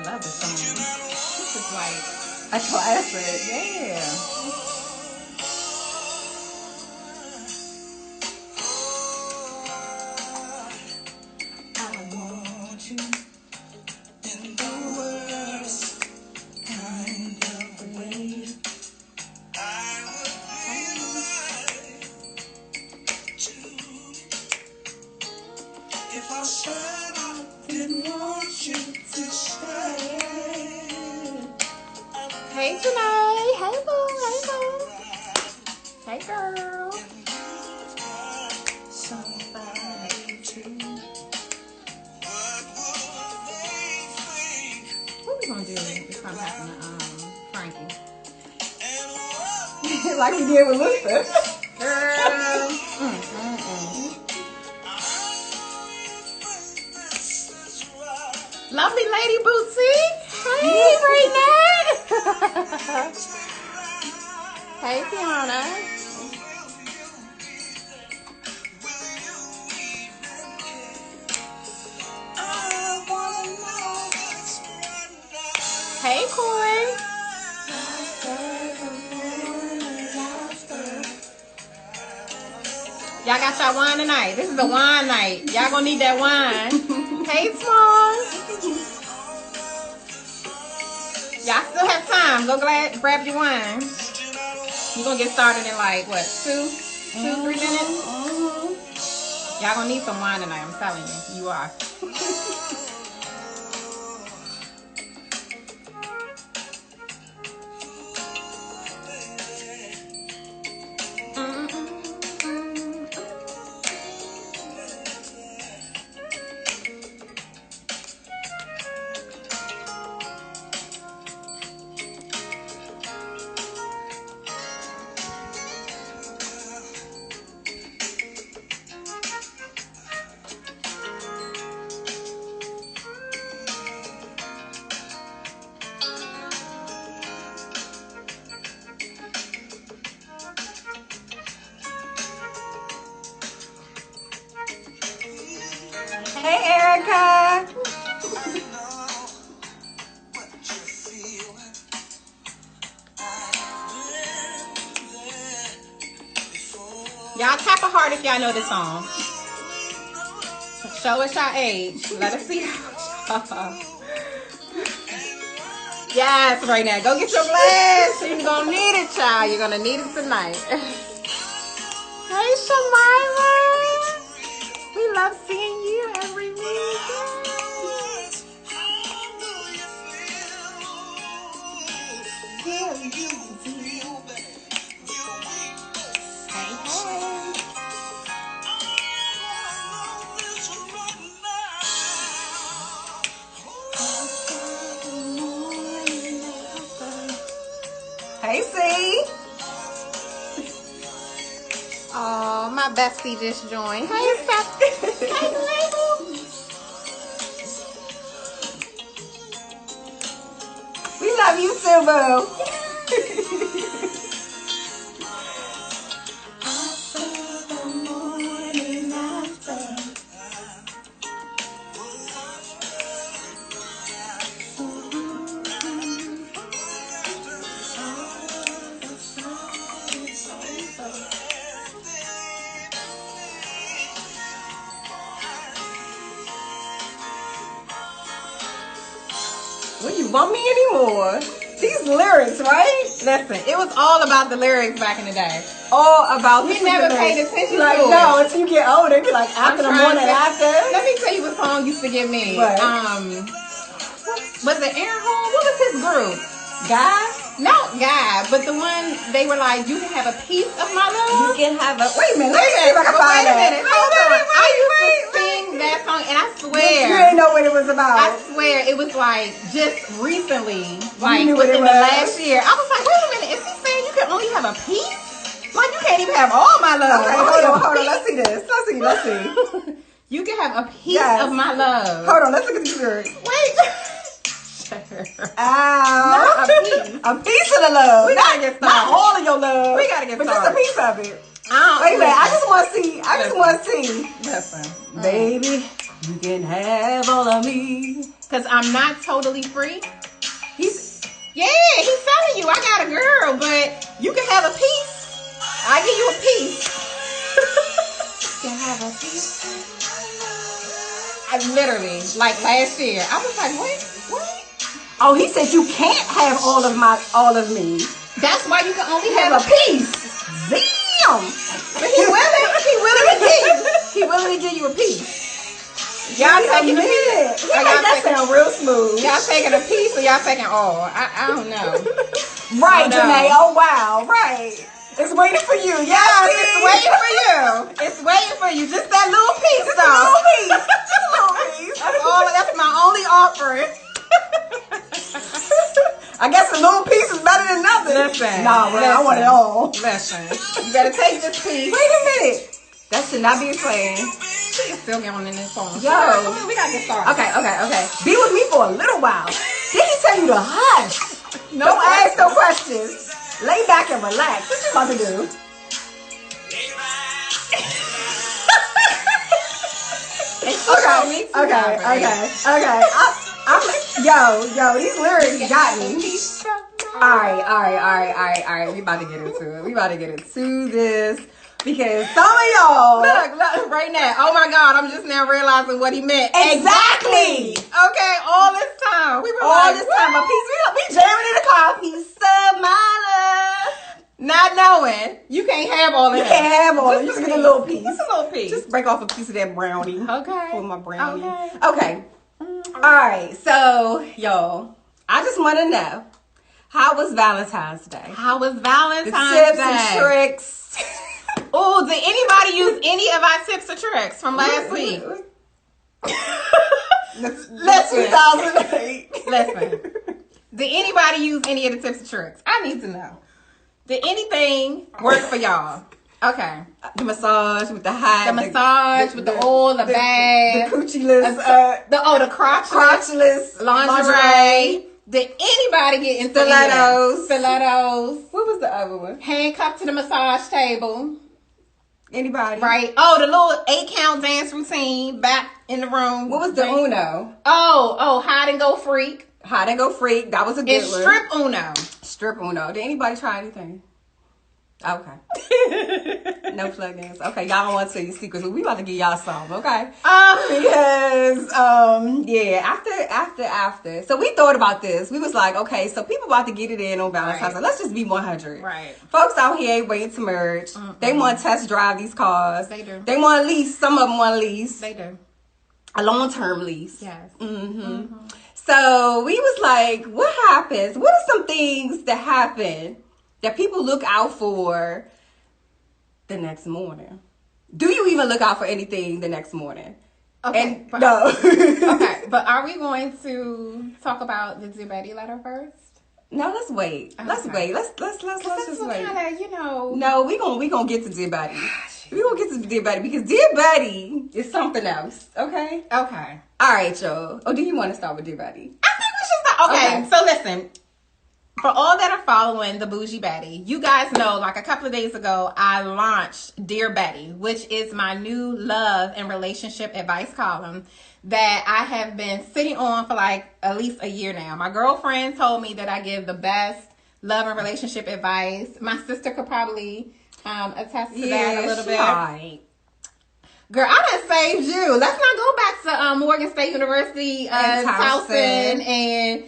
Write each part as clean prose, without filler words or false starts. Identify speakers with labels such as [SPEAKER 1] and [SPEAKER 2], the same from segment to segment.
[SPEAKER 1] love this song. This is like
[SPEAKER 2] a classic.
[SPEAKER 1] yeah.
[SPEAKER 2] I want you in the worst kind of way. I would be lying to if I said I didn't want you to stay.
[SPEAKER 1] Hey Janae, hey boo, hey boo. Hey girl.
[SPEAKER 2] Somebody to
[SPEAKER 1] What we gonna do if something happen to Frankie?
[SPEAKER 2] like we did with Luther.
[SPEAKER 1] Girl. Lovely lady boutique. Hey Renee. Hey Fiona. Hey Corey. Y'all got y'all wine tonight. This is a wine night. Y'all gonna need that wine. Hey Small. Y'all still have time. Go grab your wine. You're gonna get started in like what, 2, 3 minutes? Y'all gonna need some wine tonight, I'm telling you. You are.
[SPEAKER 2] Hey Erica.
[SPEAKER 1] Y'all tap a heart if y'all know this song. Show us your age. Let us see. Yes, right now. Go get your glass. You're gonna need it, child. You're gonna need it tonight. Hey, Shamira. We love seeing you every week. Hey, hey.
[SPEAKER 2] Hey C.
[SPEAKER 1] Oh, my bestie just joined. Hey, Seth. Hey, Label.
[SPEAKER 2] We love you too, boo. Well, you want me anymore? These lyrics, right?
[SPEAKER 1] Listen, it was all about the lyrics back in the day.
[SPEAKER 2] All about
[SPEAKER 1] We never paid attention
[SPEAKER 2] like,
[SPEAKER 1] to it.
[SPEAKER 2] no, until you get older, you're like after the morning after.
[SPEAKER 1] Let me tell you what song used to get me.
[SPEAKER 2] What?
[SPEAKER 1] Was it Aaron Hall? What was his group?
[SPEAKER 2] Guy,
[SPEAKER 1] Not Guy, but the one they were like, you can have a piece of my
[SPEAKER 2] you
[SPEAKER 1] love.
[SPEAKER 2] can have a. Wait a minute. Let me see if I can
[SPEAKER 1] Wait
[SPEAKER 2] find
[SPEAKER 1] a
[SPEAKER 2] that.
[SPEAKER 1] minute. Hold on. I used to sing that song, and I
[SPEAKER 2] You
[SPEAKER 1] swear,
[SPEAKER 2] didn't know what it was
[SPEAKER 1] I
[SPEAKER 2] about.
[SPEAKER 1] swear, it was like just recently, like
[SPEAKER 2] knew what it
[SPEAKER 1] within the
[SPEAKER 2] was.
[SPEAKER 1] last year. I was like, wait a minute, is he saying you can only have a piece? Like you can't even have all my love.
[SPEAKER 2] Okay, hold on. Let's see this. Let's see.
[SPEAKER 1] You can have a piece
[SPEAKER 2] Yes.
[SPEAKER 1] of my love.
[SPEAKER 2] Hold on. Let's look at these lyrics.
[SPEAKER 1] Wait.
[SPEAKER 2] Ow.
[SPEAKER 1] Not a piece.
[SPEAKER 2] A piece of the love.
[SPEAKER 1] We gotta get
[SPEAKER 2] Not
[SPEAKER 1] started.
[SPEAKER 2] all of your love.
[SPEAKER 1] We gotta get
[SPEAKER 2] but just a
[SPEAKER 1] started.
[SPEAKER 2] piece of it.
[SPEAKER 1] I don't
[SPEAKER 2] Wait a minute. I
[SPEAKER 1] listen.
[SPEAKER 2] just want to see.
[SPEAKER 1] Listen.
[SPEAKER 2] I just want to see.
[SPEAKER 1] Listen.
[SPEAKER 2] Baby, You can have all of me.
[SPEAKER 1] Because I'm not totally free.
[SPEAKER 2] He's
[SPEAKER 1] Yeah, he's telling you, I got a girl, but you can have a piece. I give you a piece. You can have a piece. I literally, like last year, I was like, what?
[SPEAKER 2] Oh, he said you can't have all of me.
[SPEAKER 1] That's why you can only
[SPEAKER 2] Have
[SPEAKER 1] have
[SPEAKER 2] a piece. Damn.
[SPEAKER 1] But he willing to give you.
[SPEAKER 2] He willing to give you a piece.
[SPEAKER 1] Y'all taking a
[SPEAKER 2] minute.
[SPEAKER 1] piece?
[SPEAKER 2] Yeah, that sound real smooth.
[SPEAKER 1] Y'all taking a piece or y'all taking all? I don't know.
[SPEAKER 2] Right,
[SPEAKER 1] Oh, no.
[SPEAKER 2] Janae. Oh, wow. Right. It's waiting for you.
[SPEAKER 1] Yes, it's waiting for you. It's waiting for you. Just that little piece,
[SPEAKER 2] Just
[SPEAKER 1] though.
[SPEAKER 2] a little piece. Just a little piece.
[SPEAKER 1] That's my only offering.
[SPEAKER 2] I guess a little piece is better than nothing.
[SPEAKER 1] Listen.
[SPEAKER 2] Nah, bro, I want it all.
[SPEAKER 1] Listen. You better take this piece.
[SPEAKER 2] Wait a minute. That should not be a plan.
[SPEAKER 1] She is still getting in this phone.
[SPEAKER 2] Yo.
[SPEAKER 1] Come on, we gotta get started.
[SPEAKER 2] Okay. Be with me for a little while. Did he tell you to hush?
[SPEAKER 1] No
[SPEAKER 2] Don't ask no
[SPEAKER 1] questions.
[SPEAKER 2] questions. Lay back and relax. What you about to do? Okay. Yo, these lyrics got me. All right. We about to get into it. We about to get into this because some of y'all
[SPEAKER 1] Look, right now. Oh my God, I'm just now realizing what he meant.
[SPEAKER 2] Exactly.
[SPEAKER 1] Okay, all this time. We were
[SPEAKER 2] all
[SPEAKER 1] like,
[SPEAKER 2] this time, a piece. We jamming in the car. Piece of my love.
[SPEAKER 1] not knowing you can't have all of
[SPEAKER 2] You
[SPEAKER 1] that.
[SPEAKER 2] can't have all. You
[SPEAKER 1] Just
[SPEAKER 2] just get a little piece.
[SPEAKER 1] Just a little piece.
[SPEAKER 2] Just break off a piece of that brownie.
[SPEAKER 1] Okay.
[SPEAKER 2] For my brownie.
[SPEAKER 1] Okay.
[SPEAKER 2] All right. So, y'all, I just want to know, how was Valentine's Day?
[SPEAKER 1] How was
[SPEAKER 2] The
[SPEAKER 1] Valentine's
[SPEAKER 2] tips
[SPEAKER 1] Day?
[SPEAKER 2] and tricks.
[SPEAKER 1] Oh, did anybody use any of our tips or tricks from last week?
[SPEAKER 2] That's 2008.
[SPEAKER 1] Listen. Did anybody use any of the tips and tricks? I need to know. Did anything work for y'all? Okay.
[SPEAKER 2] The massage with the hat.
[SPEAKER 1] The massage with the oil, the bag.
[SPEAKER 2] The coochie-less.
[SPEAKER 1] the crotchless.
[SPEAKER 2] Crotchless.
[SPEAKER 1] Lingerie. Did anybody get into
[SPEAKER 2] Stilettos.
[SPEAKER 1] Stilettos.
[SPEAKER 2] What was the other one?
[SPEAKER 1] Handcuffed to the massage table.
[SPEAKER 2] Anybody?
[SPEAKER 1] Right. Oh, the little 8-count dance routine back in the room.
[SPEAKER 2] What was the Uno?
[SPEAKER 1] Oh, hide and go freak.
[SPEAKER 2] Hide and go freak. That was a good
[SPEAKER 1] And
[SPEAKER 2] one.
[SPEAKER 1] strip Uno.
[SPEAKER 2] Strip Uno. Did anybody try anything? Okay. No plugins. Okay, y'all don't want to tell your secrets, but we about to give y'all some, okay? Because after. So we thought about this. We was like, okay, so people about to get it in on Valentine's Day. Let's just be 100.
[SPEAKER 1] Right.
[SPEAKER 2] Folks out here ain't waiting to merge. They want to test drive these cars.
[SPEAKER 1] They do.
[SPEAKER 2] They want to lease. Some of them want to lease.
[SPEAKER 1] They do.
[SPEAKER 2] A long-term lease.
[SPEAKER 1] Yes.
[SPEAKER 2] So we was like, what happens? What are some things that happen that people look out for the next morning? Do you even look out for anything the next morning?
[SPEAKER 1] Okay.
[SPEAKER 2] No.
[SPEAKER 1] Okay, but are we going to talk about the Dear Betty letter first?
[SPEAKER 2] No, let's wait. Let's
[SPEAKER 1] Okay.
[SPEAKER 2] wait. Let's just wait.
[SPEAKER 1] Kinda,
[SPEAKER 2] No, we gonna get to Dear Betty. We gonna get to Dear Betty because Dear Betty is something else. Okay.
[SPEAKER 1] Okay.
[SPEAKER 2] All right, y'all. Or do you want to start with Dear Betty?
[SPEAKER 1] I think we should start. Okay, so listen. For all that are following the Bougie Betty, you guys know, like a couple of days ago, I launched Dear Betty, which is my new love and relationship advice column that I have been sitting on for like at least a year now. My girlfriend told me that I give the best love and relationship advice. My sister could probably attest to that a little bit.
[SPEAKER 2] Right.
[SPEAKER 1] Girl, I done saved you. Let's not go back to Morgan State University, Towson and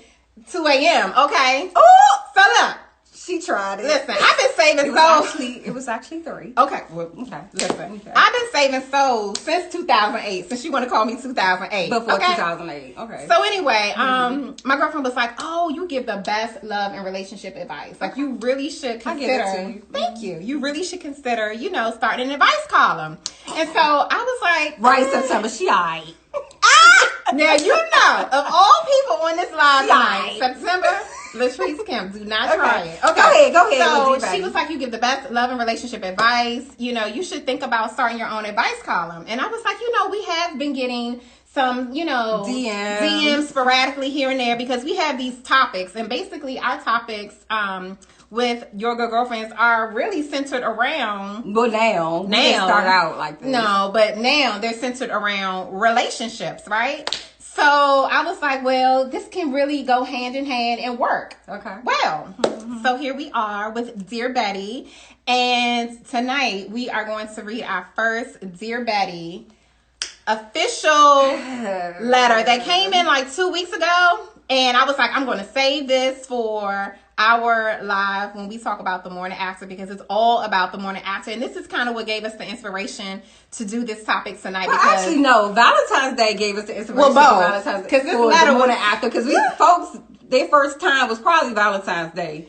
[SPEAKER 1] 2 a.m. Okay.
[SPEAKER 2] Oh,
[SPEAKER 1] So look,
[SPEAKER 2] she tried it.
[SPEAKER 1] listen. I've been saving
[SPEAKER 2] It was actually 3.
[SPEAKER 1] Okay.
[SPEAKER 2] Well, okay.
[SPEAKER 1] Listen.
[SPEAKER 2] Okay.
[SPEAKER 1] I've been saving souls since 2008. Since you want to call me 2008.
[SPEAKER 2] Before
[SPEAKER 1] okay?
[SPEAKER 2] 2008. Okay.
[SPEAKER 1] So anyway, my girlfriend was like, "Oh, you give the best love and relationship advice. Like you really should
[SPEAKER 2] I give it
[SPEAKER 1] consider."
[SPEAKER 2] to you.
[SPEAKER 1] Thank you. You really should consider, starting an advice column. And so I was like,
[SPEAKER 2] Right, September. She aight.
[SPEAKER 1] Now you know, of all people on this live tonight,
[SPEAKER 2] Right.
[SPEAKER 1] September, Latrice Kemp, do not try it.
[SPEAKER 2] Okay. Go ahead.
[SPEAKER 1] So
[SPEAKER 2] We'll do
[SPEAKER 1] she
[SPEAKER 2] Betty.
[SPEAKER 1] was like, you give the best love and relationship advice. You should think about starting your own advice column. And I was like, we have been getting some, DMs sporadically here and there, because we have these topics, and basically our topics with Your Good Girlfriends are really centered around.
[SPEAKER 2] Well, now we didn't start out like this.
[SPEAKER 1] No, but now they're centered around relationships, right? So I was like, well, this can really go hand in hand and work.
[SPEAKER 2] Okay.
[SPEAKER 1] Well, so here we are with Dear Betty, and tonight we are going to read our first Dear Betty official letter that came in like 2 weeks ago, and I was like, I'm going to save this for our live when we talk about the morning after, because it's all about the morning after, and this is kind of what gave us the inspiration to do this topic tonight.
[SPEAKER 2] Well, actually, no, Valentine's Day gave us the inspiration.
[SPEAKER 1] Well, both,
[SPEAKER 2] for Valentine's
[SPEAKER 1] because this
[SPEAKER 2] for
[SPEAKER 1] letter
[SPEAKER 2] the morning after, because folks, their first time was probably Valentine's Day.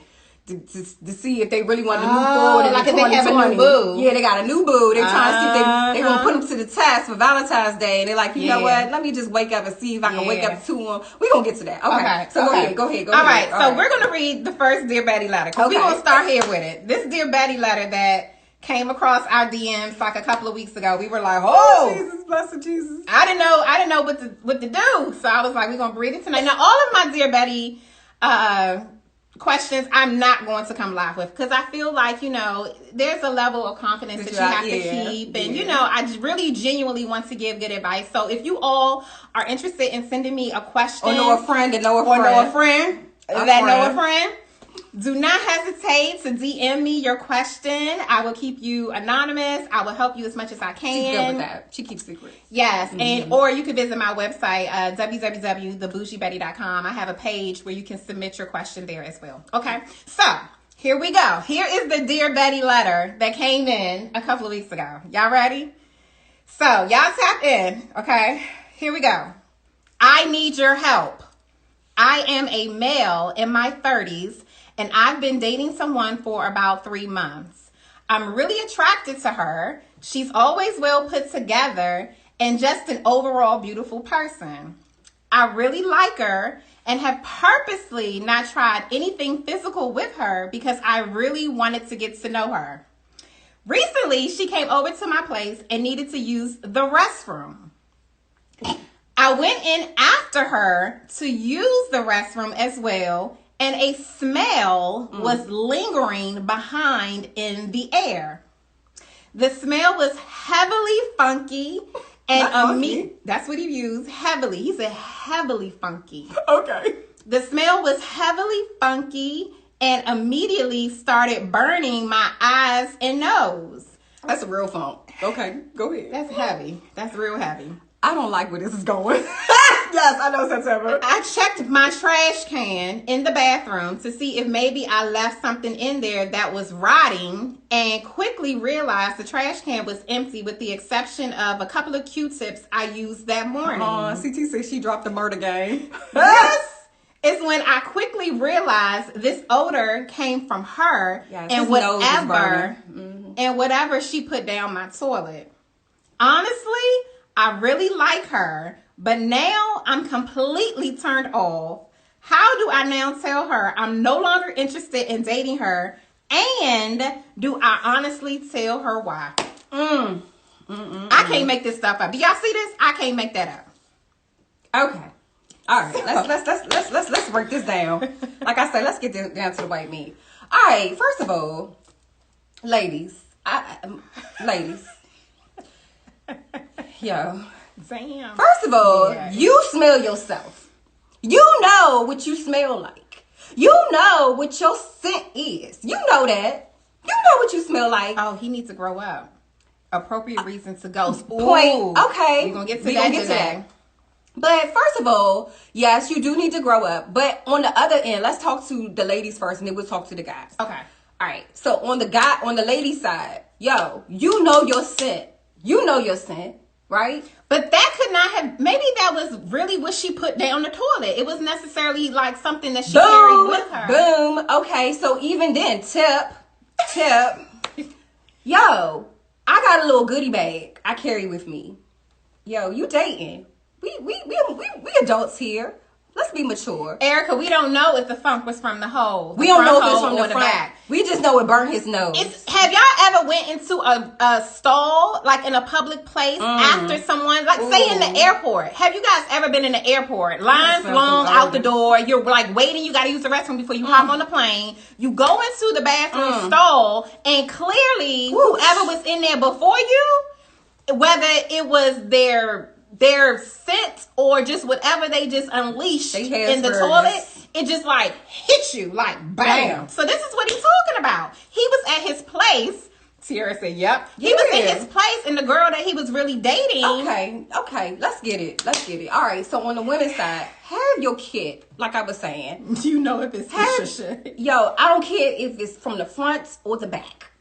[SPEAKER 2] To see if they really want to move forward in
[SPEAKER 1] like if they have a new boo.
[SPEAKER 2] Yeah, they got a new boo. They're trying to see if they gonna put them to the test for Valentine's Day. And they're like, you know what? Let me just wake up and see if I can wake up to them. We're gonna get to that. Okay. So go ahead. All
[SPEAKER 1] right. So we're gonna read the first Dear Betty letter, because we're gonna start here with it. This Dear Betty letter that came across our DMs like a couple of weeks ago. We were like, oh,
[SPEAKER 2] Jesus, blessed Jesus.
[SPEAKER 1] I didn't know what to do. So I was like, we're gonna read it tonight. Now, all of my Dear Betty questions I'm not going to come live with, because I feel like, there's a level of confidence that you have to keep, and I just really genuinely want to give good advice. So if you all are interested in sending me a question,
[SPEAKER 2] or know a friend that know a friend,
[SPEAKER 1] do not hesitate to DM me your question. I will keep you anonymous. I will help you as much as I can.
[SPEAKER 2] She's good with that. She keeps secrets.
[SPEAKER 1] Yes, and or you can visit my website, www.thebougiebetty.com. I have a page where you can submit your question there as well. Okay, so here we go. Here is the Dear Betty letter that came in a couple of weeks ago. Y'all ready? So y'all tap in. Okay, here we go. I need your help. I am a male in my 30s, and I've been dating someone for about 3 months. I'm really attracted to her. She's always well put together and just an overall beautiful person. I really like her and have purposely not tried anything physical with her because I really wanted to get to know her. Recently, she came over to my place and needed to use the restroom. I went in after her to use the restroom as well, and a smell was lingering behind in the air. The smell was heavily funky and that's what he used, heavily. He said heavily funky.
[SPEAKER 2] Okay.
[SPEAKER 1] The smell was heavily funky and immediately started burning my eyes and nose.
[SPEAKER 2] That's a real funk. Okay, go ahead.
[SPEAKER 1] That's heavy. That's real heavy.
[SPEAKER 2] I don't like where this is going. Yes, I know, September.
[SPEAKER 1] I checked my trash can in the bathroom to see if maybe I left something in there that was rotting, and quickly realized the trash can was empty with the exception of a couple of Q-tips I used that morning.
[SPEAKER 2] CT says she dropped the murder game.
[SPEAKER 1] This is when I quickly realized this odor came from her and whatever she put down my toilet. Honestly, I really like her, but now I'm completely turned off. How do I now tell her I'm no longer interested in dating her? And do I honestly tell her why? I can't make this stuff up. Do y'all see this? I can't make that up.
[SPEAKER 2] Okay. All right. Let's break this down. Like I said, let's get down to the white meat. All right. First of all, ladies. Yo.
[SPEAKER 1] Damn.
[SPEAKER 2] First of all, you smell yourself. You know what you smell like. You know what your scent is. You know that. You know what you smell like.
[SPEAKER 1] Oh, he needs to grow up. Appropriate reason to go.
[SPEAKER 2] Point. Okay.
[SPEAKER 1] We're going to get to that today.
[SPEAKER 2] But first of all, yes, you do need to grow up. But on the other end, let's talk to the ladies first, and then we'll talk to the guys.
[SPEAKER 1] Okay.
[SPEAKER 2] All right. So on the ladies' side, yo, you know your scent. You know your scent. Right?
[SPEAKER 1] But that could not have, maybe that was really what she put down the toilet. It was necessarily like something that she carried with her.
[SPEAKER 2] Boom. Okay, so even then, tip. Yo, I got a little goodie bag I carry with me. Yo, you dating. We adults here. Let's be mature.
[SPEAKER 1] Erica, we don't know if the funk was from the hole.
[SPEAKER 2] We don't know if it's from the front.
[SPEAKER 1] Back.
[SPEAKER 2] We just know it burned his nose.
[SPEAKER 1] Have y'all ever went into a stall, like in a public place, after someone, like say in the airport? Have you guys ever been in the airport? Lines long out the door. You're like waiting. You got to use the restroom before you hop on the plane. You go into the bathroom stall, and clearly whoever was in there before you, whether it was their scent or just whatever they just unleashed in the toilet, it just like hit you like bam. So this is what he's talking about. He was at his place. Sierra said, yep. He was in his place, and the girl that he was really dating.
[SPEAKER 2] Okay. Let's get it. All right. So on the women's side, have your kid, like I was saying.
[SPEAKER 1] You know if it's
[SPEAKER 2] yo, I don't care if it's from the front or the back.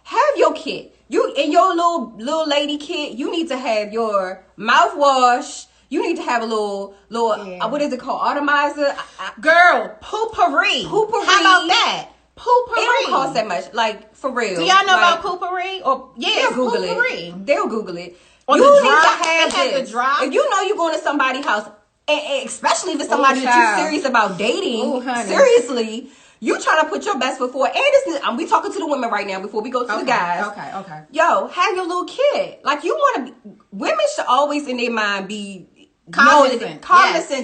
[SPEAKER 2] Have your kid. You and your little lady kid, you need to have your mouthwash. You need to have a little what is it called? Atomizer?
[SPEAKER 1] Girl, poopery. How about that? Poopery.
[SPEAKER 2] It don't cost that much. Like, for real.
[SPEAKER 1] Do y'all know about poopery? Or
[SPEAKER 2] they'll Google it. They'll Google it.
[SPEAKER 1] Or
[SPEAKER 2] you
[SPEAKER 1] need
[SPEAKER 2] to have
[SPEAKER 1] this.
[SPEAKER 2] If you know you're going to somebody's house, and especially if it's somebody that you're serious about dating, seriously, you trying to put your best foot forward. And we talking to the women right now before we go to the guys.
[SPEAKER 1] Okay.
[SPEAKER 2] Yo, have your little kid. Like, you want to women should always in their mind be
[SPEAKER 1] cognizant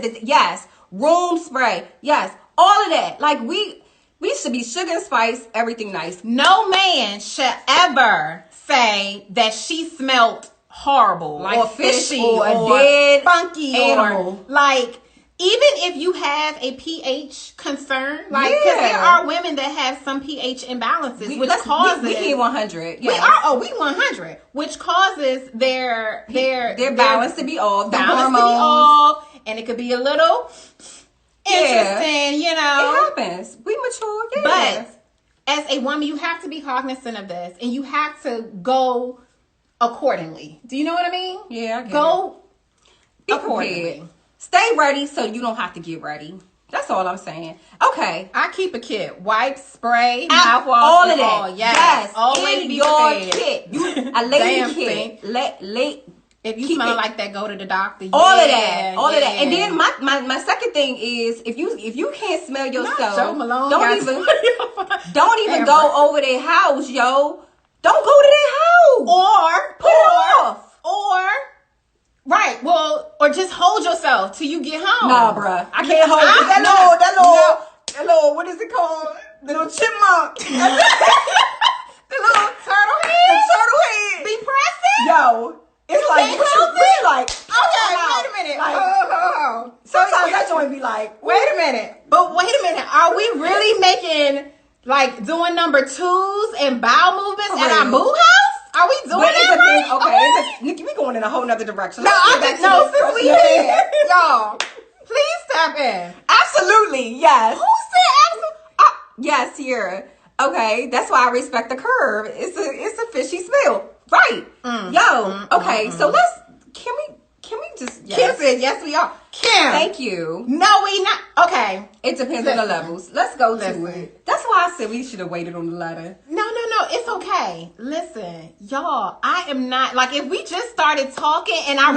[SPEAKER 2] that, yes, room spray, yes, all of that. Like, we should be sugar and spice, everything nice.
[SPEAKER 1] No man should ever say that she smelled horrible, like or fishy or dead funky animal. Or like, even if you have a pH concern, like, because there are women that have some pH imbalances, which causes
[SPEAKER 2] we hit 100.
[SPEAKER 1] Yeah, we 100, which causes their
[SPEAKER 2] balance to be off,
[SPEAKER 1] and it could be a little interesting, you know.
[SPEAKER 2] It happens. We mature,
[SPEAKER 1] but as a woman, you have to be cognizant of this, and you have to go accordingly. Do you know what I mean?
[SPEAKER 2] Yeah, I get
[SPEAKER 1] go
[SPEAKER 2] it. Accordingly. Stay ready so you don't have to get ready. That's all I'm saying. Okay.
[SPEAKER 1] I keep a kit. Wipes, spray, mouthwash,
[SPEAKER 2] all of that.
[SPEAKER 1] Yes. Always
[SPEAKER 2] in
[SPEAKER 1] be
[SPEAKER 2] your
[SPEAKER 1] prepared.
[SPEAKER 2] kit. A lady kit.
[SPEAKER 1] If you smell like that, go to the doctor.
[SPEAKER 2] All of that. And then my second thing is, if you can't smell yourself, don't even go over their house, yo. Don't go to their house.
[SPEAKER 1] Or
[SPEAKER 2] put it off.
[SPEAKER 1] Right, well, or just hold yourself till you get home.
[SPEAKER 2] Nah, bruh. I can't hold it. That little, what is it called? The little chipmunk. The little turtle head. The turtle head.
[SPEAKER 1] Be pressing?
[SPEAKER 2] Yo, it's like, we like,
[SPEAKER 1] okay, wait a minute.
[SPEAKER 2] Like, sometimes that joint be like,
[SPEAKER 1] wait a minute. But wait a minute. Are we really making, like, doing number 2s and bowel movements at our boo house? Are we doing that right?
[SPEAKER 2] Okay, Nikki, we going in a whole nother direction.
[SPEAKER 1] Since we here, y'all, please tap in.
[SPEAKER 2] Absolutely, yes.
[SPEAKER 1] Who said absolutely?
[SPEAKER 2] Yes, Sierra. Okay, that's why I respect the curve. It's a fishy smell, right? Okay, so can we just
[SPEAKER 1] Kim said yes, we are. Kim,
[SPEAKER 2] thank you.
[SPEAKER 1] No, we not. Okay,
[SPEAKER 2] it depends on the levels. Let's go to it. That's why I said we should have waited on the ladder.
[SPEAKER 1] No, it's okay. Listen, y'all, I am not, like, if we just started talking and I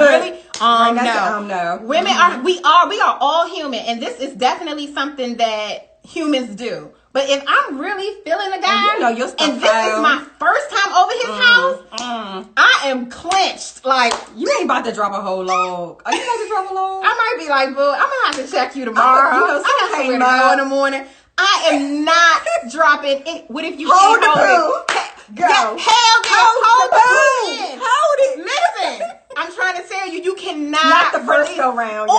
[SPEAKER 1] no. Women we are all human, and this is definitely something that humans do. But if I'm really feeling a guy,
[SPEAKER 2] and this is
[SPEAKER 1] my first time over his house, I am clenched. Like,
[SPEAKER 2] you ain't about to drop a whole log. Are you about to drop a log?
[SPEAKER 1] I might be like, boo, I'm gonna have to check you tomorrow. I got somewhere to go in the morning. I am not dropping it. What if you
[SPEAKER 2] hold
[SPEAKER 1] can't hold
[SPEAKER 2] it?
[SPEAKER 1] Go. Hell yeah, hold the poo.
[SPEAKER 2] Hold it.
[SPEAKER 1] Listen, I'm trying to tell you, you cannot.
[SPEAKER 2] Not the first go round,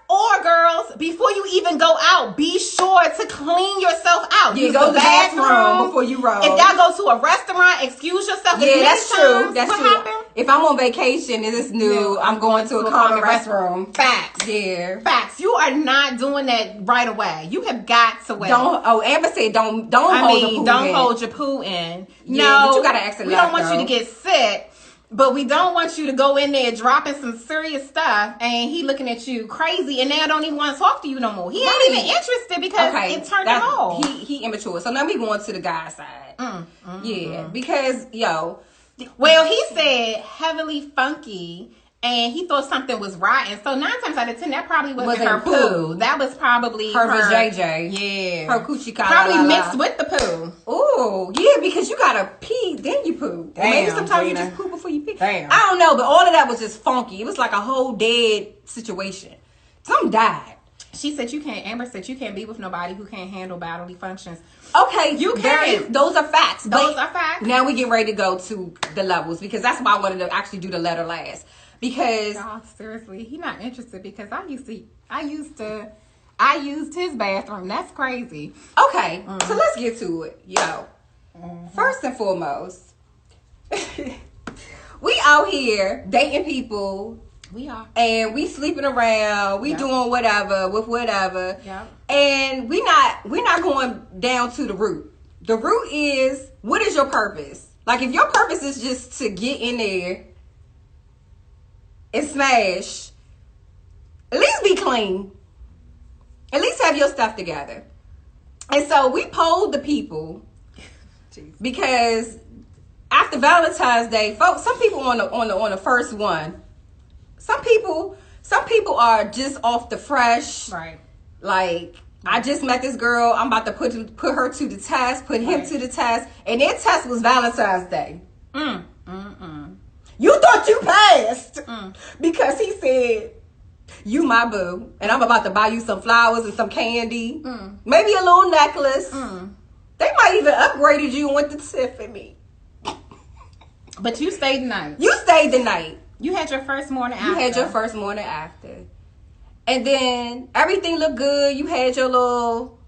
[SPEAKER 1] Or girls, before you even go out, be sure to clean yourself out.
[SPEAKER 2] You go to the bathroom before you roll.
[SPEAKER 1] If y'all go to a restaurant, excuse yourself.
[SPEAKER 2] Yeah, that's true. That's
[SPEAKER 1] what
[SPEAKER 2] true.
[SPEAKER 1] Happened?
[SPEAKER 2] If I'm on vacation and it's new, I'm going to a common restroom.
[SPEAKER 1] Facts.
[SPEAKER 2] Yeah.
[SPEAKER 1] Facts. You are not doing that right away. You have got to wait.
[SPEAKER 2] Amber said don't hold your poo in.
[SPEAKER 1] Yeah,
[SPEAKER 2] no, but you gotta ask a lot.
[SPEAKER 1] We don't want you to get sick. But we don't want you to go in there dropping some serious stuff and he looking at you crazy and now don't even want to talk to you no more. He ain't even interested because it turned him off.
[SPEAKER 2] He immature. So now we going to the guy side. Because,
[SPEAKER 1] Well, he said heavily funky and he thought something was rotten. So 9 times out of 10, that probably wasn't her
[SPEAKER 2] poo.
[SPEAKER 1] poo. That was probably
[SPEAKER 2] her vajayjay.
[SPEAKER 1] Yeah.
[SPEAKER 2] Her coochie collar.
[SPEAKER 1] Probably mixed with the poo.
[SPEAKER 2] Ooh, yeah, because you gotta pee, then you poo.
[SPEAKER 1] Damn,
[SPEAKER 2] maybe sometimes
[SPEAKER 1] Gina.
[SPEAKER 2] you just poo before you pee.
[SPEAKER 1] Damn.
[SPEAKER 2] I don't know, but all of that was just funky. It was like a whole dead situation. Something died.
[SPEAKER 1] She said Amber said you can't be with nobody who can't handle bodily functions.
[SPEAKER 2] Okay,
[SPEAKER 1] you can.
[SPEAKER 2] Those are facts.
[SPEAKER 1] Those are facts.
[SPEAKER 2] Now we get ready to go to the levels, because that's why I wanted to actually do the letter last. Because
[SPEAKER 1] y'all, seriously, he not interested, because I used his bathroom. That's crazy.
[SPEAKER 2] Okay, so let's get to it, yo. First and foremost, we out here dating people.
[SPEAKER 1] We are.
[SPEAKER 2] And we sleeping around. We doing whatever with whatever.
[SPEAKER 1] Yep.
[SPEAKER 2] And we're not going down to the root. The root is, what is your purpose? Like, if your purpose is just to get in there and smash, at least be clean. At least have your stuff together. And so we polled the people because after Valentine's Day, folks, some people on the first one. Some people are just off the fresh.
[SPEAKER 1] Right.
[SPEAKER 2] Like, I just met this girl. I'm about to put her to the test, put him to the test. And their test was Valentine's Day. You thought you passed because he said, you my boo, and I'm about to buy you some flowers and some candy. Maybe a little necklace. They might even upgraded you and went to Tiffany.
[SPEAKER 1] But you stayed the night.
[SPEAKER 2] You stayed the night.
[SPEAKER 1] You had your first morning after.
[SPEAKER 2] You had your first morning after. And then everything looked good. You had your little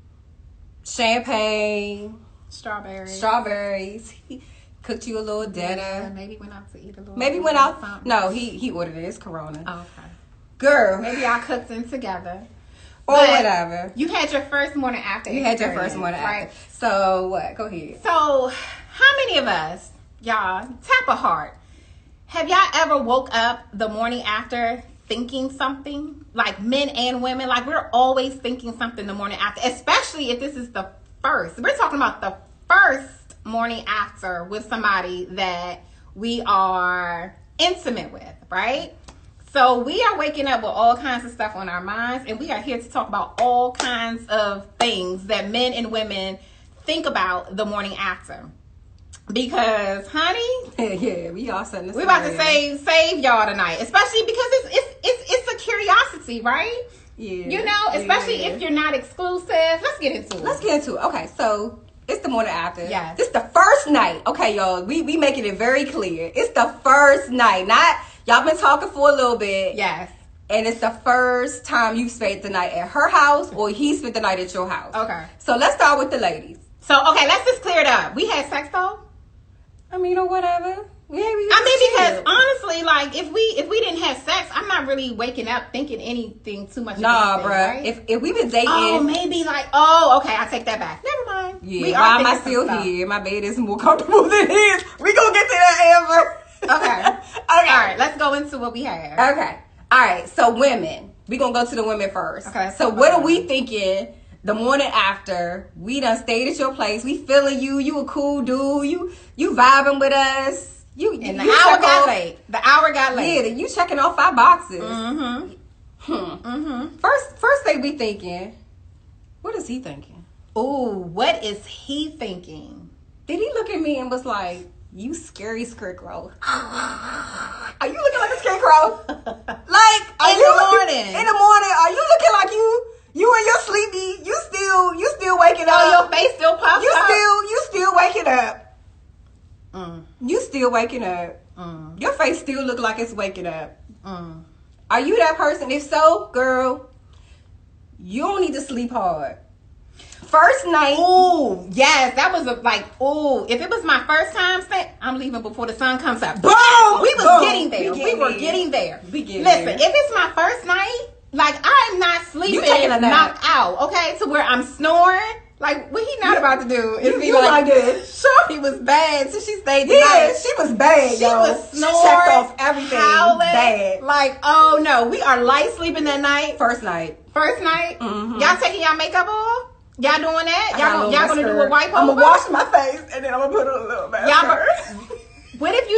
[SPEAKER 2] champagne. Strawberries. He cooked you a little dinner.
[SPEAKER 1] Yeah, maybe went out to eat a little.
[SPEAKER 2] Maybe went out. Something. No, he ordered it. It's Corona.
[SPEAKER 1] Oh, okay.
[SPEAKER 2] Girl.
[SPEAKER 1] Maybe y'all cooked them together.
[SPEAKER 2] Or whatever.
[SPEAKER 1] You had your first morning after.
[SPEAKER 2] You had your first morning after. So what? Go ahead.
[SPEAKER 1] So how many of us, y'all, tap a heart, have y'all ever woke up the morning after thinking something? Like, men and women, like, we're always thinking something the morning after, especially if this is the first. We're talking about the first morning after with somebody that we are intimate with, right? So we are waking up with all kinds of stuff on our minds, and we are here to talk about all kinds of things that men and women think about the morning after. Because, honey,
[SPEAKER 2] yeah, we all setting this.
[SPEAKER 1] We about to save y'all tonight, especially because it's a curiosity, right?
[SPEAKER 2] Yeah,
[SPEAKER 1] you know, especially if you're not exclusive. Let's get into it.
[SPEAKER 2] Okay, so it's the morning after.
[SPEAKER 1] Yes.
[SPEAKER 2] This the first night. Okay, y'all, we making it very clear. It's the first night. Not y'all been talking for a little bit.
[SPEAKER 1] Yes.
[SPEAKER 2] And it's the first time you spent the night at her house or he spent the night at your house.
[SPEAKER 1] Okay.
[SPEAKER 2] So let's start with the ladies.
[SPEAKER 1] So okay, let's just clear it up. We had sex though.
[SPEAKER 2] I mean, or whatever.
[SPEAKER 1] Because honestly, like, if we didn't have sex, I'm not really waking up thinking anything too much.
[SPEAKER 2] Nah, bruh.
[SPEAKER 1] Right?
[SPEAKER 2] If we been dating,
[SPEAKER 1] maybe like, okay, I take that back. Never mind.
[SPEAKER 2] Yeah, why am I still here? My bed is more comfortable than his. We gonna get to that, Amber.
[SPEAKER 1] Okay. All right. Let's go into what we have.
[SPEAKER 2] Okay. All right. So women, we gonna go to the women first.
[SPEAKER 1] Okay.
[SPEAKER 2] So what are we thinking? The morning after, we done stayed at your place. We feeling you. You a cool dude. You vibing with us.
[SPEAKER 1] The hour got late.
[SPEAKER 2] Yeah, you checking off 5 boxes.
[SPEAKER 1] Mm-hmm.
[SPEAKER 2] First thing we thinking, what is he thinking?
[SPEAKER 1] Ooh, what is he thinking?
[SPEAKER 2] Did he look at me and was like, you scary scarecrow? Are you looking like a scarecrow? Like,
[SPEAKER 1] in the morning,
[SPEAKER 2] are you looking like you in your sleepy? You still waking up?
[SPEAKER 1] Oh, your face still puffed up.
[SPEAKER 2] You still waking up?
[SPEAKER 1] Mm.
[SPEAKER 2] You still waking up?
[SPEAKER 1] Mm.
[SPEAKER 2] Your face still look like it's waking up.
[SPEAKER 1] Mm.
[SPEAKER 2] Are you that person? If so, girl, you don't need to sleep hard. First night.
[SPEAKER 1] Ooh, yes, that was if it was my first time stay, I'm leaving before the sun comes up.
[SPEAKER 2] Boom!
[SPEAKER 1] We was getting there. We were getting there. Listen, if it's my first night, like, I'm not sleeping,
[SPEAKER 2] you taking a nap.
[SPEAKER 1] knocked out, okay, to where I'm snoring. Like, what he not about to do is be
[SPEAKER 2] like this.
[SPEAKER 1] Shorty was bad, so she stayed the night.
[SPEAKER 2] She was bad,
[SPEAKER 1] She was snoring,
[SPEAKER 2] she checked off everything.
[SPEAKER 1] Howling,
[SPEAKER 2] bad.
[SPEAKER 1] Like, oh no, we are light sleeping that night.
[SPEAKER 2] First night.
[SPEAKER 1] Mm-hmm. Y'all taking y'all makeup off? Y'all doing that? Y'all gonna do a wipe over?
[SPEAKER 2] I'm gonna wash my face and then I'm gonna put on a little mascara.
[SPEAKER 1] What if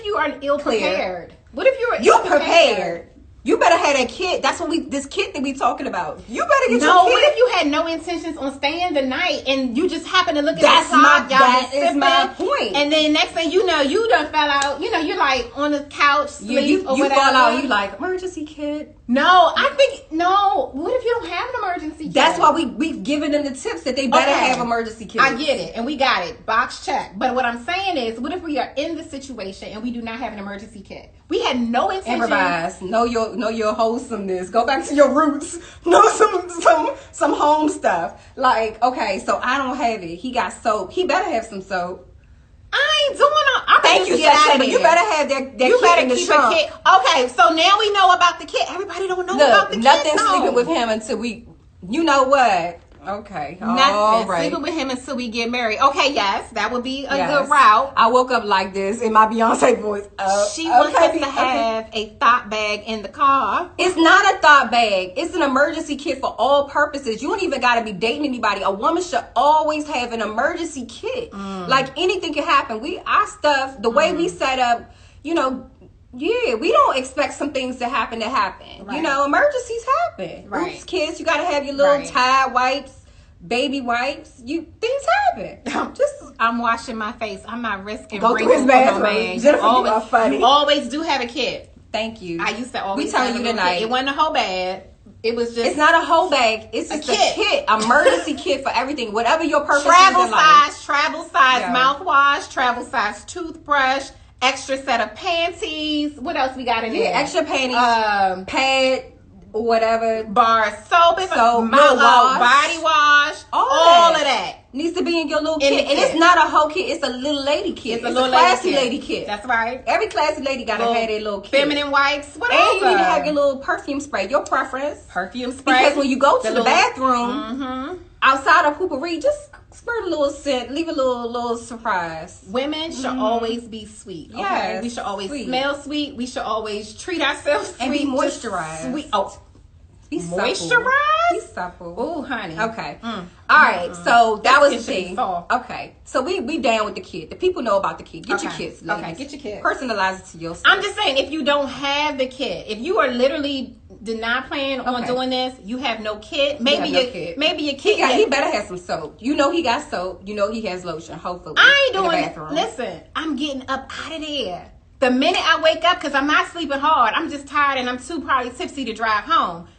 [SPEAKER 1] you are ill prepared? What if you were
[SPEAKER 2] You prepared. You better have that kid. That's what this kid that we talking about. You better get your kid.
[SPEAKER 1] No, what if you had no intentions on staying the night and you just happen to look at
[SPEAKER 2] That's
[SPEAKER 1] the clock,
[SPEAKER 2] that is my point.
[SPEAKER 1] And then next thing you know, you done fell out. You know, you're like on the couch, sleep or
[SPEAKER 2] you
[SPEAKER 1] whatever.
[SPEAKER 2] fall out. You like emergency kid.
[SPEAKER 1] No, I think no. What if you don't have an emergency kit?
[SPEAKER 2] That's why we've given them the tips that they better have emergency kits.
[SPEAKER 1] I get it, and we got it. Box check. But what I'm saying is, what if we are in the situation and we do not have an emergency kit? We had no intention.
[SPEAKER 2] Improvise. Know your wholesomeness. Go back to your roots. Know some home stuff. Like, okay, so I don't have it. He got soap. He better have some soap.
[SPEAKER 1] I ain't doing all. I
[SPEAKER 2] Thank you,
[SPEAKER 1] get out of
[SPEAKER 2] but
[SPEAKER 1] there.
[SPEAKER 2] you better have that
[SPEAKER 1] You
[SPEAKER 2] kid
[SPEAKER 1] better
[SPEAKER 2] in the
[SPEAKER 1] keep
[SPEAKER 2] trunk.
[SPEAKER 1] a kid. Okay, so now we know about the kid. Everybody don't know about the kid.
[SPEAKER 2] Nothing
[SPEAKER 1] no.
[SPEAKER 2] sleeping with him until we. You know what? Okay.
[SPEAKER 1] Nothing.
[SPEAKER 2] All right.
[SPEAKER 1] Sleeping with him until we get married. Okay, yes, that would be a good route.
[SPEAKER 2] I woke up like this in my Beyonce voice.
[SPEAKER 1] She wants us to have a thought bag in the car.
[SPEAKER 2] It's not a thought bag. It's an emergency kit for all purposes. You don't even got to be dating anybody. A woman should always have an emergency kit. Like anything can happen. Our stuff, the way we set up, you know, yeah, we don't expect some things to happen. Right. You know, emergencies happen.
[SPEAKER 1] Right.
[SPEAKER 2] Oops, kids, you got to have your little Tide wipes, baby wipes. Things happen.
[SPEAKER 1] I'm washing my face. I'm not risking
[SPEAKER 2] go through his bathroom. Jennifer, you are funny.
[SPEAKER 1] You always do have a kit.
[SPEAKER 2] Thank you.
[SPEAKER 1] I used to always.
[SPEAKER 2] We telling you tonight.
[SPEAKER 1] It wasn't a whole bag. It was just.
[SPEAKER 2] It's not a whole bag. It's just a kit. Emergency kit for everything. Whatever your purpose is in life.
[SPEAKER 1] Travel size mouthwash, travel size toothbrush, extra set of panties. What else we got in there?
[SPEAKER 2] Extra panties, pad, whatever.
[SPEAKER 1] Bar soap,
[SPEAKER 2] mouthwash,
[SPEAKER 1] body wash, all of that
[SPEAKER 2] needs to be in your little kit. And it's not a whole kit. It's a little lady kit. It's a classy lady kit.
[SPEAKER 1] That's right.
[SPEAKER 2] Every classy lady gotta have their little kit.
[SPEAKER 1] Feminine wipes, whatever.
[SPEAKER 2] And you need to have your little perfume spray. Your preference.
[SPEAKER 1] Perfume spray.
[SPEAKER 2] Because when you go to the bathroom, outside of poopery, just squirt a little scent, leave a little surprise.
[SPEAKER 1] Women should always be sweet. Okay?
[SPEAKER 2] Yes,
[SPEAKER 1] we should always smell sweet. We should always treat ourselves sweet.
[SPEAKER 2] And be moisturized.
[SPEAKER 1] Sweet. Oh,
[SPEAKER 2] be
[SPEAKER 1] moisturized.
[SPEAKER 2] Be supple.
[SPEAKER 1] Oh, honey.
[SPEAKER 2] Okay. All right. So that was the thing.
[SPEAKER 1] Soft.
[SPEAKER 2] Okay. So we down with the kit. The people know about the kit. Get your kits, ladies.
[SPEAKER 1] Okay. Get your kit.
[SPEAKER 2] Personalize it to yourself.
[SPEAKER 1] I'm just saying, if you don't have the kit, if you are literally did not plan on doing this, you have no kit. Maybe your kit.
[SPEAKER 2] He better have some soap. You know he got soap. You know he has lotion. Hopefully,
[SPEAKER 1] I ain't doing it. Listen, I'm getting up out of there. The minute I wake up, because I'm not sleeping hard, I'm just tired and I'm too probably tipsy to drive home.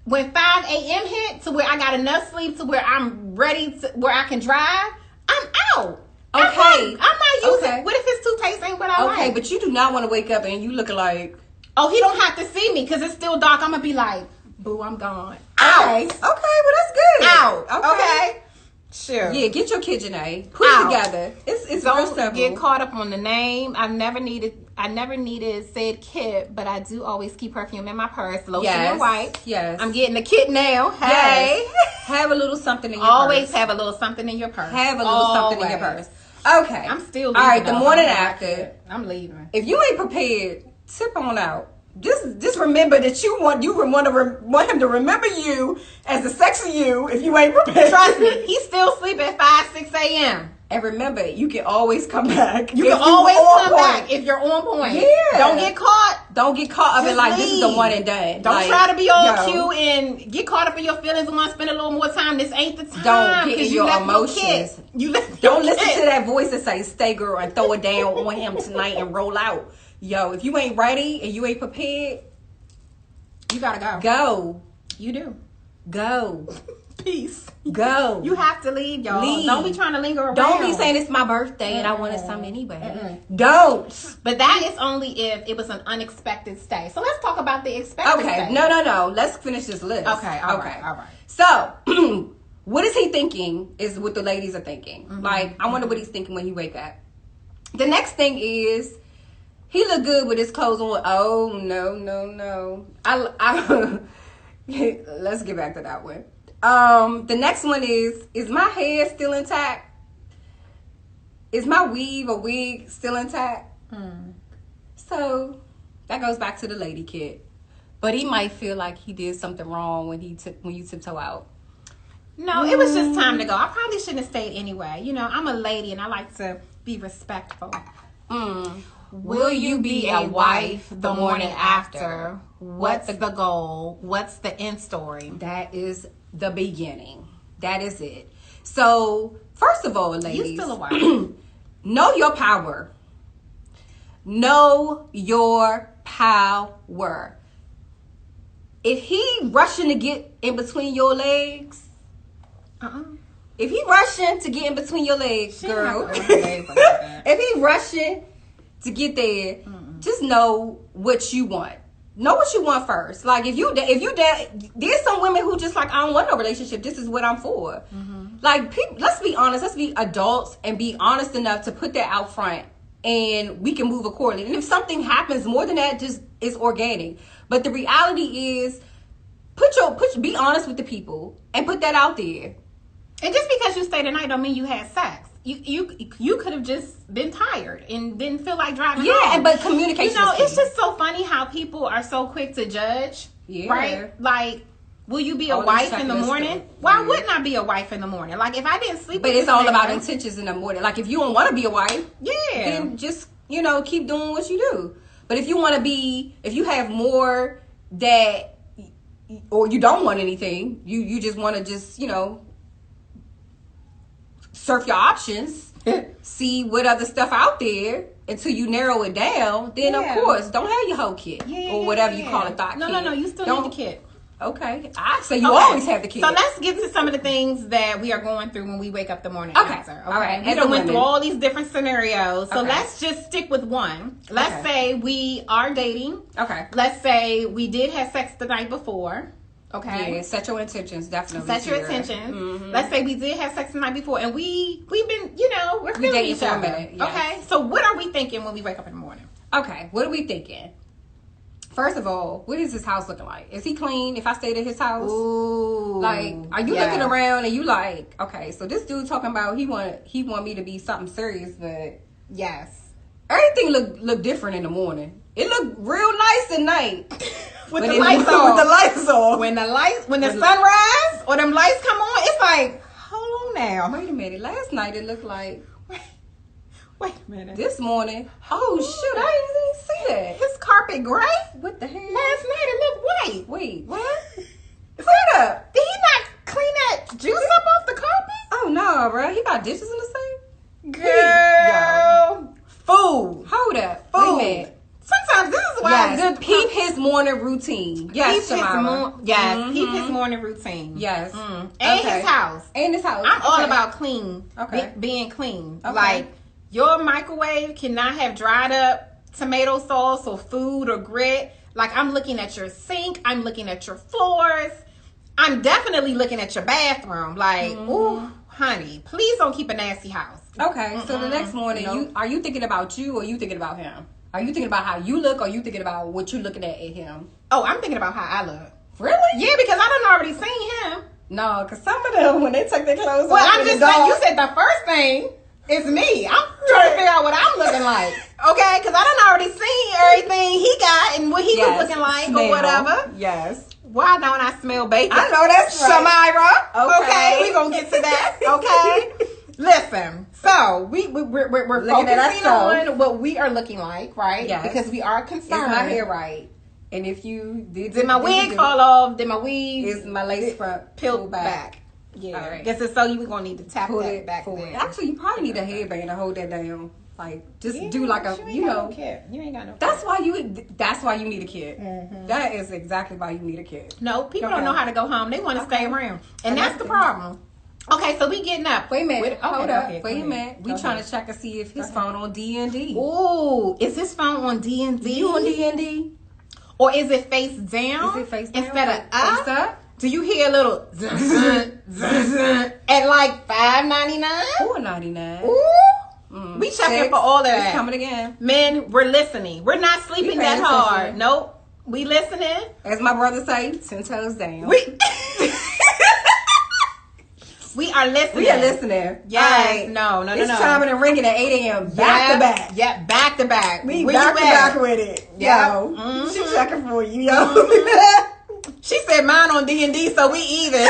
[SPEAKER 1] When 5 a.m. hit to where I got enough sleep to where I'm ready to where I can drive, I'm out.
[SPEAKER 2] Okay.
[SPEAKER 1] I'm not using. What if his toothpaste ain't what I like?
[SPEAKER 2] Okay, but you do not want to wake up and you looking like.
[SPEAKER 1] Oh, he don't have to see me because it's still dark. I'm gonna be like, boo, I'm gone.
[SPEAKER 2] Out. Okay, well that's good.
[SPEAKER 1] Out. Okay. Sure.
[SPEAKER 2] Yeah, get your KitchenAid. Put it together. It's real simple.
[SPEAKER 1] Don't get caught up on the name. I never needed said kit, but I do always keep perfume in my purse, lotion and wipes.
[SPEAKER 2] Yes.
[SPEAKER 1] I'm getting the kit now. Hey.
[SPEAKER 2] Yes. Have a little something in your
[SPEAKER 1] always
[SPEAKER 2] purse.
[SPEAKER 1] have a little something in your purse.
[SPEAKER 2] Have a little something in your purse. Okay.
[SPEAKER 1] I'm still leaving.
[SPEAKER 2] All right, the morning after.
[SPEAKER 1] I'm leaving.
[SPEAKER 2] If you ain't prepared, tip on out. Just remember that you want him to remember you as the sexy you if you ain't prepared.
[SPEAKER 1] Trust me, he still sleep at 5, 6 a.m.
[SPEAKER 2] And remember, you can always come back.
[SPEAKER 1] You can always come back if you're on point.
[SPEAKER 2] Yeah.
[SPEAKER 1] Don't get caught.
[SPEAKER 2] Don't get caught up in like this is the one and done.
[SPEAKER 1] Don't try to be all cute and get caught up in your feelings and want to spend a little more time. This ain't the time.
[SPEAKER 2] Don't get in your emotions. Don't listen to that voice that says "Stay, girl," and throw it down on him tonight and roll out. Yo, if you ain't ready and you ain't prepared,
[SPEAKER 1] you gotta go.
[SPEAKER 2] Go.
[SPEAKER 1] You do.
[SPEAKER 2] Go.
[SPEAKER 1] Peace.
[SPEAKER 2] Go.
[SPEAKER 1] You have to leave, y'all.
[SPEAKER 2] Leave.
[SPEAKER 1] Don't be trying to linger around.
[SPEAKER 2] Don't be saying it's my birthday and I wanted some anyway. Don't.
[SPEAKER 1] But that is only if it was an unexpected stay. So let's talk about the expected stay.
[SPEAKER 2] No. Let's finish this list.
[SPEAKER 1] Okay. All right.
[SPEAKER 2] So, what is he thinking is what the ladies are thinking. Like, I wonder what he's thinking when he wake up. The next thing is, he look good with his clothes on. Oh, no. Let's get back to that one. The next one is my hair still intact? Is my weave or wig still intact? So that goes back to the lady kid. But he might feel like he did something wrong when you tiptoe out.
[SPEAKER 1] No, it was just time to go. I probably shouldn't have stayed anyway. You know, I'm a lady and I like to be respectful. Will you be a wife the morning after? What's the goal? What's the end story?
[SPEAKER 2] That is the beginning. That is it. So, first of all, ladies,
[SPEAKER 1] You still a wife.
[SPEAKER 2] know your power. Know your power. If he rushing to get in between your legs, if he rushing to get in between your legs, girl, if he rushing to get there, just know what you want. Know what you want first. Like if you there's some women who just like, I don't want no relationship. This is what I'm for. Like let's be honest. Let's be adults and be honest enough to put that out front, and we can move accordingly. And if something happens more than that, just it's organic. But the reality is, be honest with the people and put that out there.
[SPEAKER 1] And just because you stayed the night don't mean you had sex. You could have just been tired and didn't feel like driving home.
[SPEAKER 2] Yeah, but communication.
[SPEAKER 1] You know, it's just so funny how people are so quick to judge.
[SPEAKER 2] Yeah.
[SPEAKER 1] Right? Like, will you be a wife in the morning? Why wouldn't I be a wife in the morning? Like, if I didn't sleep
[SPEAKER 2] but
[SPEAKER 1] with
[SPEAKER 2] it's
[SPEAKER 1] this
[SPEAKER 2] all
[SPEAKER 1] nigga-
[SPEAKER 2] about intentions in the morning. Like, if you don't want to be a wife,
[SPEAKER 1] then
[SPEAKER 2] just, keep doing what you do. But if you want to be, if you have more that, or you don't want anything, you just want to just, surf your options, see what other stuff out there until you narrow it down, then of course, don't have your whole kit or whatever you call it, thought kit.
[SPEAKER 1] No, you still need the kit.
[SPEAKER 2] Okay. I say you always have the kid.
[SPEAKER 1] So let's get to some of the things that we are going through when we wake up the morning after.
[SPEAKER 2] All right.
[SPEAKER 1] We done went through all these different scenarios. So let's just stick with one. Let's say we are dating.
[SPEAKER 2] Okay.
[SPEAKER 1] Let's say we did have sex the night before. Okay.
[SPEAKER 2] Yeah, set your intentions, definitely.
[SPEAKER 1] Set your intentions. Mm-hmm. Let's say we did have sex the night before and we've been, we're feeling each other.
[SPEAKER 2] Minute, yes.
[SPEAKER 1] Okay. So what are we thinking when we wake up in the morning?
[SPEAKER 2] Okay. What are we thinking? First of all, what is his house looking like? Is he clean if I stayed at his house?
[SPEAKER 1] Ooh.
[SPEAKER 2] Like, are you looking around and you like, okay, so this dude talking about he want me to be something serious, but
[SPEAKER 1] yes,
[SPEAKER 2] everything look different in the morning. It look real nice at night.
[SPEAKER 1] With the lights on. When the sunrise or them lights come on, it's like, hold on now.
[SPEAKER 2] Wait a minute. Last night it looked like.
[SPEAKER 1] Wait a minute.
[SPEAKER 2] This morning, oh shoot, I didn't even see that.
[SPEAKER 1] His carpet gray?
[SPEAKER 2] What the hell?
[SPEAKER 1] Last night it looked white.
[SPEAKER 2] Wait, what? Hold up.
[SPEAKER 1] Did he not clean that juice up off the carpet?
[SPEAKER 2] Oh no, bro. He got dishes in the sink?
[SPEAKER 1] Girl. Food.
[SPEAKER 2] Hold up.
[SPEAKER 1] Food.
[SPEAKER 2] Wait a minute.
[SPEAKER 1] Sometimes this is why it's good.
[SPEAKER 2] Peep his morning routine. Yes,
[SPEAKER 1] peep his morning routine.
[SPEAKER 2] Yes.
[SPEAKER 1] And his house.
[SPEAKER 2] And his house.
[SPEAKER 1] I'm all about clean.
[SPEAKER 2] Okay.
[SPEAKER 1] Being clean.
[SPEAKER 2] Okay.
[SPEAKER 1] Like, your microwave cannot have dried up tomato sauce or food or grit. Like, I'm looking at your sink. I'm looking at your floors. I'm definitely looking at your bathroom. Like, ooh, honey, please don't keep a nasty house.
[SPEAKER 2] Okay, so the next morning, are you thinking about you or you thinking about him? Are you thinking about how you look or are you thinking about what you're looking at him?
[SPEAKER 1] Oh, I'm thinking about how I look.
[SPEAKER 2] Really?
[SPEAKER 1] Yeah, because I done already seen him.
[SPEAKER 2] No, because some of them, when they take their clothes off.
[SPEAKER 1] Well, I'm just saying, you said the first thing is me. I'm trying to figure out what I'm looking like. Okay? Because I done already seen everything he got and what he was looking like or whatever.
[SPEAKER 2] Yes.
[SPEAKER 1] Why don't I smell bacon?
[SPEAKER 2] I know that's right.
[SPEAKER 1] Shamira. Okay, we gonna get to that. Okay. Listen. So we're focusing on what we are looking like, right?
[SPEAKER 2] Yes.
[SPEAKER 1] Because we are concerned.
[SPEAKER 2] Is my hair right? And if you
[SPEAKER 1] did my wig fall off? Did my weave?
[SPEAKER 2] Is my lace front
[SPEAKER 1] peeled back? Yeah.
[SPEAKER 2] All right.
[SPEAKER 1] Guess it's so you gonna need to tap
[SPEAKER 2] pull
[SPEAKER 1] that back
[SPEAKER 2] forward.
[SPEAKER 1] there.
[SPEAKER 2] Actually, you probably need a headband to hold that down. Like, just do like a,
[SPEAKER 1] you know. You ain't got no.
[SPEAKER 2] That's why you need a kid. Mm-hmm. That is exactly why you need a kid.
[SPEAKER 1] No, people don't know how to go home. They want to stay around, and that's the problem. Okay, so we getting up.
[SPEAKER 2] Wait a minute. Hold up. Wait a minute. We
[SPEAKER 1] Go
[SPEAKER 2] trying
[SPEAKER 1] ahead.
[SPEAKER 2] to check and see if his phone on D&D.
[SPEAKER 1] Ooh, is his phone on D&D?
[SPEAKER 2] You on D&D?
[SPEAKER 1] Or is it face down?
[SPEAKER 2] Is it face down?
[SPEAKER 1] Instead of up?
[SPEAKER 2] Face up?
[SPEAKER 1] Do you hear a little zun, zun, zun, zun, at like $5.99?
[SPEAKER 2] $4.99.
[SPEAKER 1] Ooh. We checking for all of that.
[SPEAKER 2] It's coming again.
[SPEAKER 1] Men, we're listening. We're not sleeping that hard.
[SPEAKER 2] Attention.
[SPEAKER 1] Nope. We listening.
[SPEAKER 2] As my brother say, 10 toes down.
[SPEAKER 1] We are listening.
[SPEAKER 2] We are listening.
[SPEAKER 1] Yes.
[SPEAKER 2] Right.
[SPEAKER 1] No.
[SPEAKER 2] It's chiming and ringing at 8 a.m. back to back.
[SPEAKER 1] Yeah, back to back.
[SPEAKER 2] We back to back with it.
[SPEAKER 1] Yeah.
[SPEAKER 2] Yo. She checking for you, yo.
[SPEAKER 1] She said mine on D&D, so we even.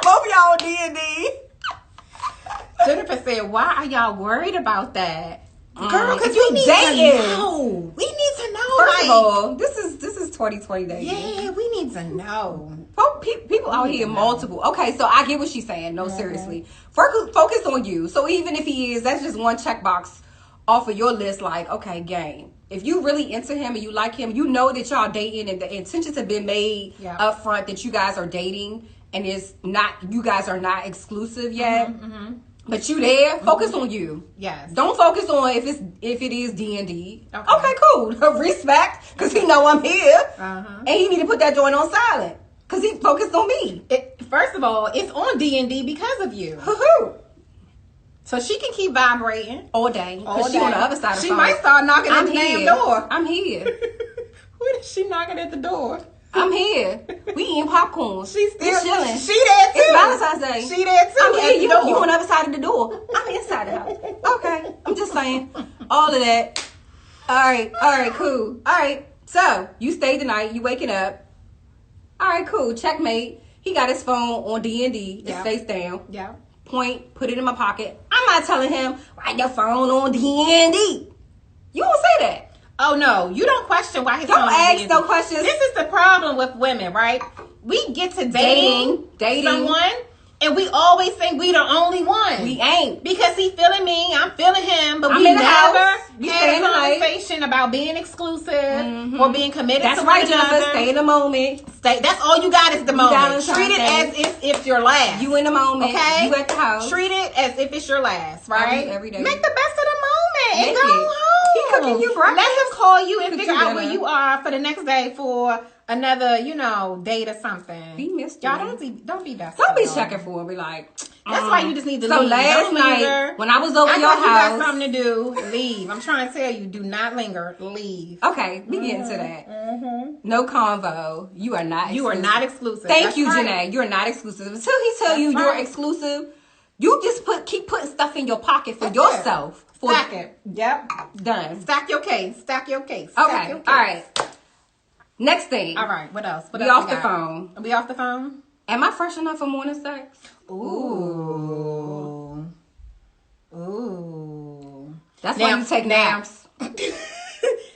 [SPEAKER 2] Both y'all on D&D.
[SPEAKER 1] Jennifer said, why are y'all worried about that? Girl, because
[SPEAKER 2] you
[SPEAKER 1] we need
[SPEAKER 2] dating.
[SPEAKER 1] to know. We need to know.
[SPEAKER 2] First of all, this is 2020 dating.
[SPEAKER 1] Yeah, we need to know.
[SPEAKER 2] People out here multiple. Okay, so I get what she's saying. No, seriously. Focus on you. So even if he is, that's just one checkbox off of your list. Like, okay, game. If you really into him and you like him, you know that y'all dating and the intentions have been made up front that you guys are dating and you guys are not exclusive yet. But you there, focus on you.
[SPEAKER 1] Yes.
[SPEAKER 2] Don't focus on if it is D&D. Okay, cool. Respect, because he know I'm here. And he need to put that joint on silent. Because he focused on me.
[SPEAKER 1] First of all, it's on D&D because of you. So she can keep vibrating
[SPEAKER 2] all day. Because she on the other side of the phone.
[SPEAKER 1] She might start knocking at the damn door.
[SPEAKER 2] I'm here.
[SPEAKER 1] When is she knocking at the door?
[SPEAKER 2] I'm here. We eating popcorn.
[SPEAKER 1] She's still
[SPEAKER 2] chilling.
[SPEAKER 1] She there too.
[SPEAKER 2] It's Valentine's Day.
[SPEAKER 1] She there too.
[SPEAKER 2] I'm here. You on the other side of the door. I'm inside the house. Okay. I'm just saying. All of that. All right, cool. All right. So, you stayed the night. You waking up. All right, cool. Checkmate. He got his phone on D&D. It face down.
[SPEAKER 1] Yeah.
[SPEAKER 2] Point. Put it in my pocket. I'm not telling him, write your phone on D&D. You don't say that.
[SPEAKER 1] Oh no, you don't question why his
[SPEAKER 2] Don't
[SPEAKER 1] phone
[SPEAKER 2] ask no questions.
[SPEAKER 1] This is the problem with women, right? We get to dating someone, and we always think we the only one.
[SPEAKER 2] We ain't.
[SPEAKER 1] Because he feeling me, I'm feeling him, but we
[SPEAKER 2] in the house.
[SPEAKER 1] never had a conversation about being exclusive or being committed
[SPEAKER 2] That's
[SPEAKER 1] to
[SPEAKER 2] right,
[SPEAKER 1] one another.
[SPEAKER 2] Jennifer. Stay in the moment.
[SPEAKER 1] That's all you got is the moment. Treat it as if it's your last.
[SPEAKER 2] You in the moment.
[SPEAKER 1] Okay?
[SPEAKER 2] You at the house.
[SPEAKER 1] Treat it as if it's your last, right?
[SPEAKER 2] Every day.
[SPEAKER 1] Make the best of the moment and
[SPEAKER 2] Make
[SPEAKER 1] go
[SPEAKER 2] it.
[SPEAKER 1] home.
[SPEAKER 2] He cooking you breakfast.
[SPEAKER 1] Let him call you and figure out
[SPEAKER 2] dinner.
[SPEAKER 1] where you are for the next day for another, date or something.
[SPEAKER 2] He missed
[SPEAKER 1] y'all.
[SPEAKER 2] you.
[SPEAKER 1] Don't be desperate.
[SPEAKER 2] Don't be checking for him. Be like,
[SPEAKER 1] that's why you just need to
[SPEAKER 2] so
[SPEAKER 1] leave.
[SPEAKER 2] last
[SPEAKER 1] Don't
[SPEAKER 2] night
[SPEAKER 1] linger.
[SPEAKER 2] when I was over your
[SPEAKER 1] you got
[SPEAKER 2] house,
[SPEAKER 1] something to do. Leave. I'm trying to tell you, do not linger. Leave.
[SPEAKER 2] Okay, we get into that. No convo. You are not.
[SPEAKER 1] You are not exclusive.
[SPEAKER 2] Thank you, Janae. You're not exclusive until he tell you you're exclusive. You just keep putting stuff in your pocket for yourself.
[SPEAKER 1] Stack it. Yep.
[SPEAKER 2] Done.
[SPEAKER 1] Stack your case. Stack your case.
[SPEAKER 2] Okay. All right. Next thing.
[SPEAKER 1] All right. What else?
[SPEAKER 2] We off the phone.
[SPEAKER 1] Are we off the phone?
[SPEAKER 2] Am I fresh enough for morning sex?
[SPEAKER 1] Ooh.
[SPEAKER 2] That's why you take naps.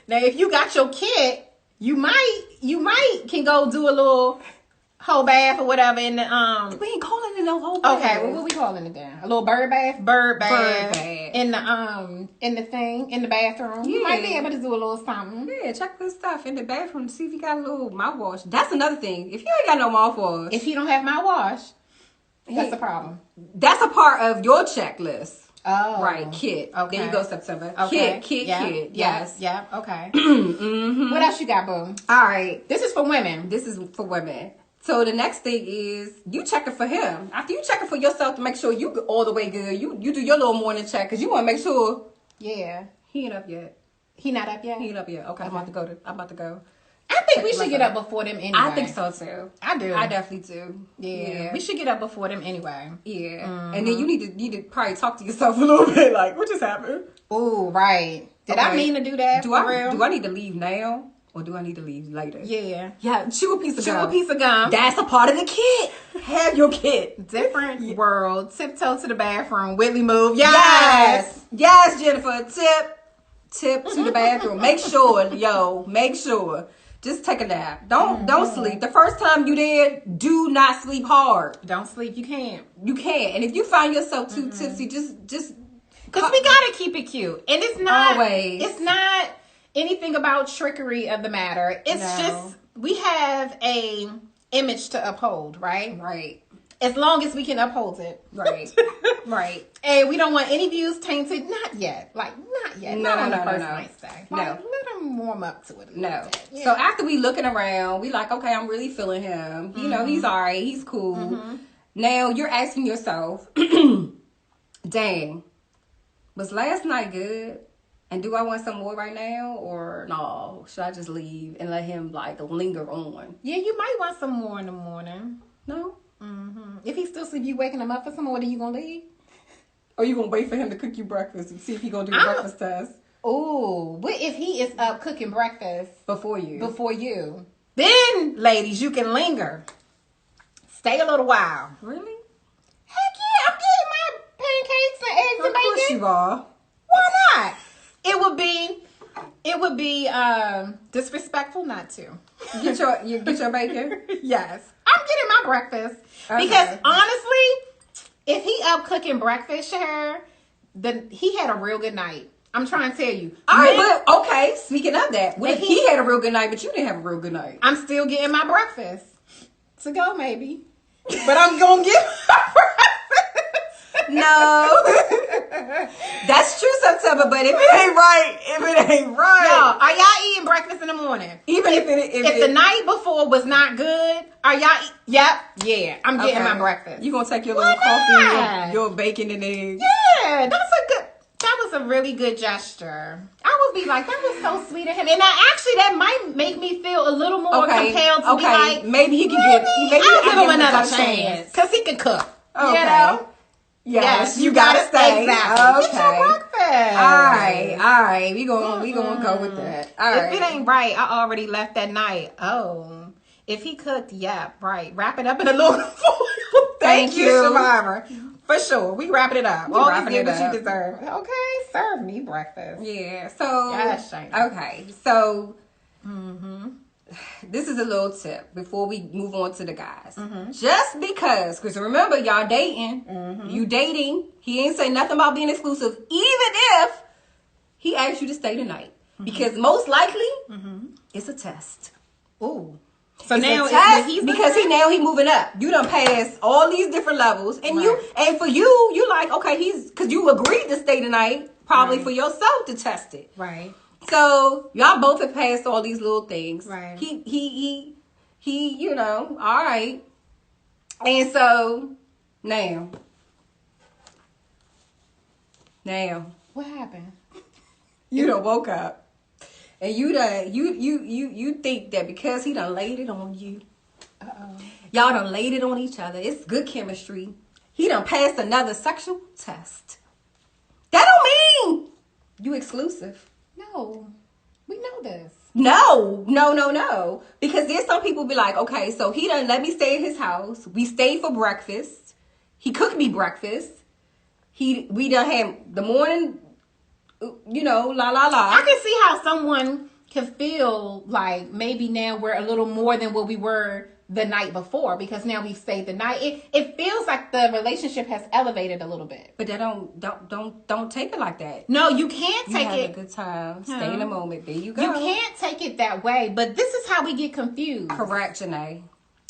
[SPEAKER 1] Now, if you got your kit, you might can go do a little whole bath or whatever in the
[SPEAKER 2] We ain't calling it no whole bath.
[SPEAKER 1] Okay, well, what we calling it then? A little bird bath in the bathroom. You might be able to do a little something.
[SPEAKER 2] Yeah, check this stuff in the bathroom to see if you got a little mouthwash. That's another thing. If you ain't got no mouthwash,
[SPEAKER 1] if you don't have mouthwash, that's a problem.
[SPEAKER 2] That's a part of your checklist.
[SPEAKER 1] Oh,
[SPEAKER 2] right. Kit.
[SPEAKER 1] Okay.
[SPEAKER 2] There you go, September.
[SPEAKER 1] Okay.
[SPEAKER 2] Kit. Yes.
[SPEAKER 1] Yeah. Okay. What else you got, boo?
[SPEAKER 2] All right.
[SPEAKER 1] This is for women.
[SPEAKER 2] This is for women. So the next thing is you checking for him. After you checking for yourself to make sure you all the way good, you do your little morning check because you want to make sure.
[SPEAKER 1] Yeah.
[SPEAKER 2] He ain't up yet.
[SPEAKER 1] He not up yet?
[SPEAKER 2] He ain't up yet. Okay, I'm about to go.
[SPEAKER 1] I think we should get up before them anyway.
[SPEAKER 2] I think so too.
[SPEAKER 1] I do.
[SPEAKER 2] I definitely do.
[SPEAKER 1] Yeah. We should get up before them anyway.
[SPEAKER 2] Yeah. And then you need to probably talk to yourself a little bit like, what just happened?
[SPEAKER 1] Oh, right. Did I mean to do that?
[SPEAKER 2] Do I need to leave now? Or do I need to leave later?
[SPEAKER 1] Yeah.
[SPEAKER 2] Yeah, chew a piece of gum.
[SPEAKER 1] Chew a piece of gum.
[SPEAKER 2] That's a part of the kit. Have your kit.
[SPEAKER 1] Different world. Tiptoe to the bathroom. Whitley move.
[SPEAKER 2] Yes, Jennifer. Tip to the bathroom. Make sure. Just take a nap. Don't sleep. The first time you there, do not sleep hard.
[SPEAKER 1] Don't sleep. You can't.
[SPEAKER 2] And if you find yourself too tipsy, just
[SPEAKER 1] because we gotta keep it cute. And it's not
[SPEAKER 2] always.
[SPEAKER 1] It's not anything about trickery of the matter. It's just we have a image to uphold, right?
[SPEAKER 2] Right.
[SPEAKER 1] As long as we can uphold it.
[SPEAKER 2] Right. Right.
[SPEAKER 1] And we don't want any views tainted. Not yet. Not yet. Not on the first night's day.
[SPEAKER 2] No.
[SPEAKER 1] Let them warm up to it a little bit. Yeah.
[SPEAKER 2] So after we looking around, we like, okay, I'm really feeling him. You know, he's all right. He's cool. Now you're asking yourself, dang, was last night good? And do I want some more right now? Or no, should I just leave and let him like linger on?
[SPEAKER 1] Yeah, you might want some more in the morning.
[SPEAKER 2] No?
[SPEAKER 1] If he still sleep, you waking him up for some more, then you gonna leave?
[SPEAKER 2] Or you gonna wait for him to cook you breakfast and see if he gonna do the breakfast test?
[SPEAKER 1] Oh, what if he is up cooking breakfast
[SPEAKER 2] Before you?
[SPEAKER 1] Then, ladies, you can linger. Stay a little while.
[SPEAKER 2] Really?
[SPEAKER 1] Heck yeah, I'm getting my pancakes and eggs and bacon.
[SPEAKER 2] Of course you are.
[SPEAKER 1] Why not? It would be disrespectful not to.
[SPEAKER 2] Get your bacon?
[SPEAKER 1] Yes. I'm getting my breakfast.
[SPEAKER 2] Okay.
[SPEAKER 1] Because honestly, if he up cooking breakfast, Shahir, then he had a real good night. I'm trying to tell you.
[SPEAKER 2] All right, but okay, speaking of that, what if he had a real good night, but you didn't have a real good night?
[SPEAKER 1] I'm still getting my breakfast. To go, maybe. But I'm going to get my breakfast.
[SPEAKER 2] No. That's true sometimes, but if it ain't right,
[SPEAKER 1] Y'all, are y'all eating breakfast in the morning?
[SPEAKER 2] Even if
[SPEAKER 1] the night before was not good, are y'all yeah, I'm getting my breakfast.
[SPEAKER 2] You gonna take your little coffee, your bacon and eggs.
[SPEAKER 1] Yeah, that was a really good gesture. I would be like, that was so sweet of him. And that might make me feel a little more compelled to be like,
[SPEAKER 2] maybe he can
[SPEAKER 1] I'll give him another chance. Because he can cook.
[SPEAKER 2] Okay.
[SPEAKER 1] You know?
[SPEAKER 2] Yes, you gotta stay.
[SPEAKER 1] Exactly.
[SPEAKER 2] Okay.
[SPEAKER 1] Get your breakfast.
[SPEAKER 2] All right. We gonna go with that. All right.
[SPEAKER 1] If it ain't right, I already left that night. Oh, if he cooked, right. Wrap it up in a little foil. Thank you, Survivor. For sure, we wrapping it up. Always get what you deserve. Okay, serve me breakfast.
[SPEAKER 2] Yeah. So
[SPEAKER 1] yes, Shayna.
[SPEAKER 2] Okay. So. This is a little tip before we move on to the guys. Just because remember, y'all dating. You dating. He ain't say nothing about being exclusive, even if he asked you to stay tonight. Because most likely, it's a test.
[SPEAKER 1] Ooh. So
[SPEAKER 2] it's
[SPEAKER 1] now
[SPEAKER 2] a test because he moving up. You done passed all these different levels, and for you like, okay, because you agreed to stay tonight, probably for yourself to test it.
[SPEAKER 1] Right.
[SPEAKER 2] So y'all both have passed all these little things.
[SPEAKER 1] Right.
[SPEAKER 2] He, you know, all right. And so now,
[SPEAKER 1] what happened?
[SPEAKER 2] You done woke up, and you think that because he done laid it on you, y'all done laid it on each other. It's good chemistry. He done passed another sexual test. That don't mean you exclusive.
[SPEAKER 1] No, we know this.
[SPEAKER 2] No. Because there's some people be like, okay, so he done let me stay at his house. We stayed for breakfast. He cooked me breakfast. We done had the morning, you know, la.
[SPEAKER 1] I can see how someone can feel like maybe now we're a little more than what we were the night before because now we've stayed the night. It feels like the relationship has elevated a little bit.
[SPEAKER 2] But that don't take it like that.
[SPEAKER 1] No, you can't take it.
[SPEAKER 2] Have a good time. Stay in the moment. There you go.
[SPEAKER 1] You can't take it that way. But this is how we get confused.
[SPEAKER 2] Correct, Janae.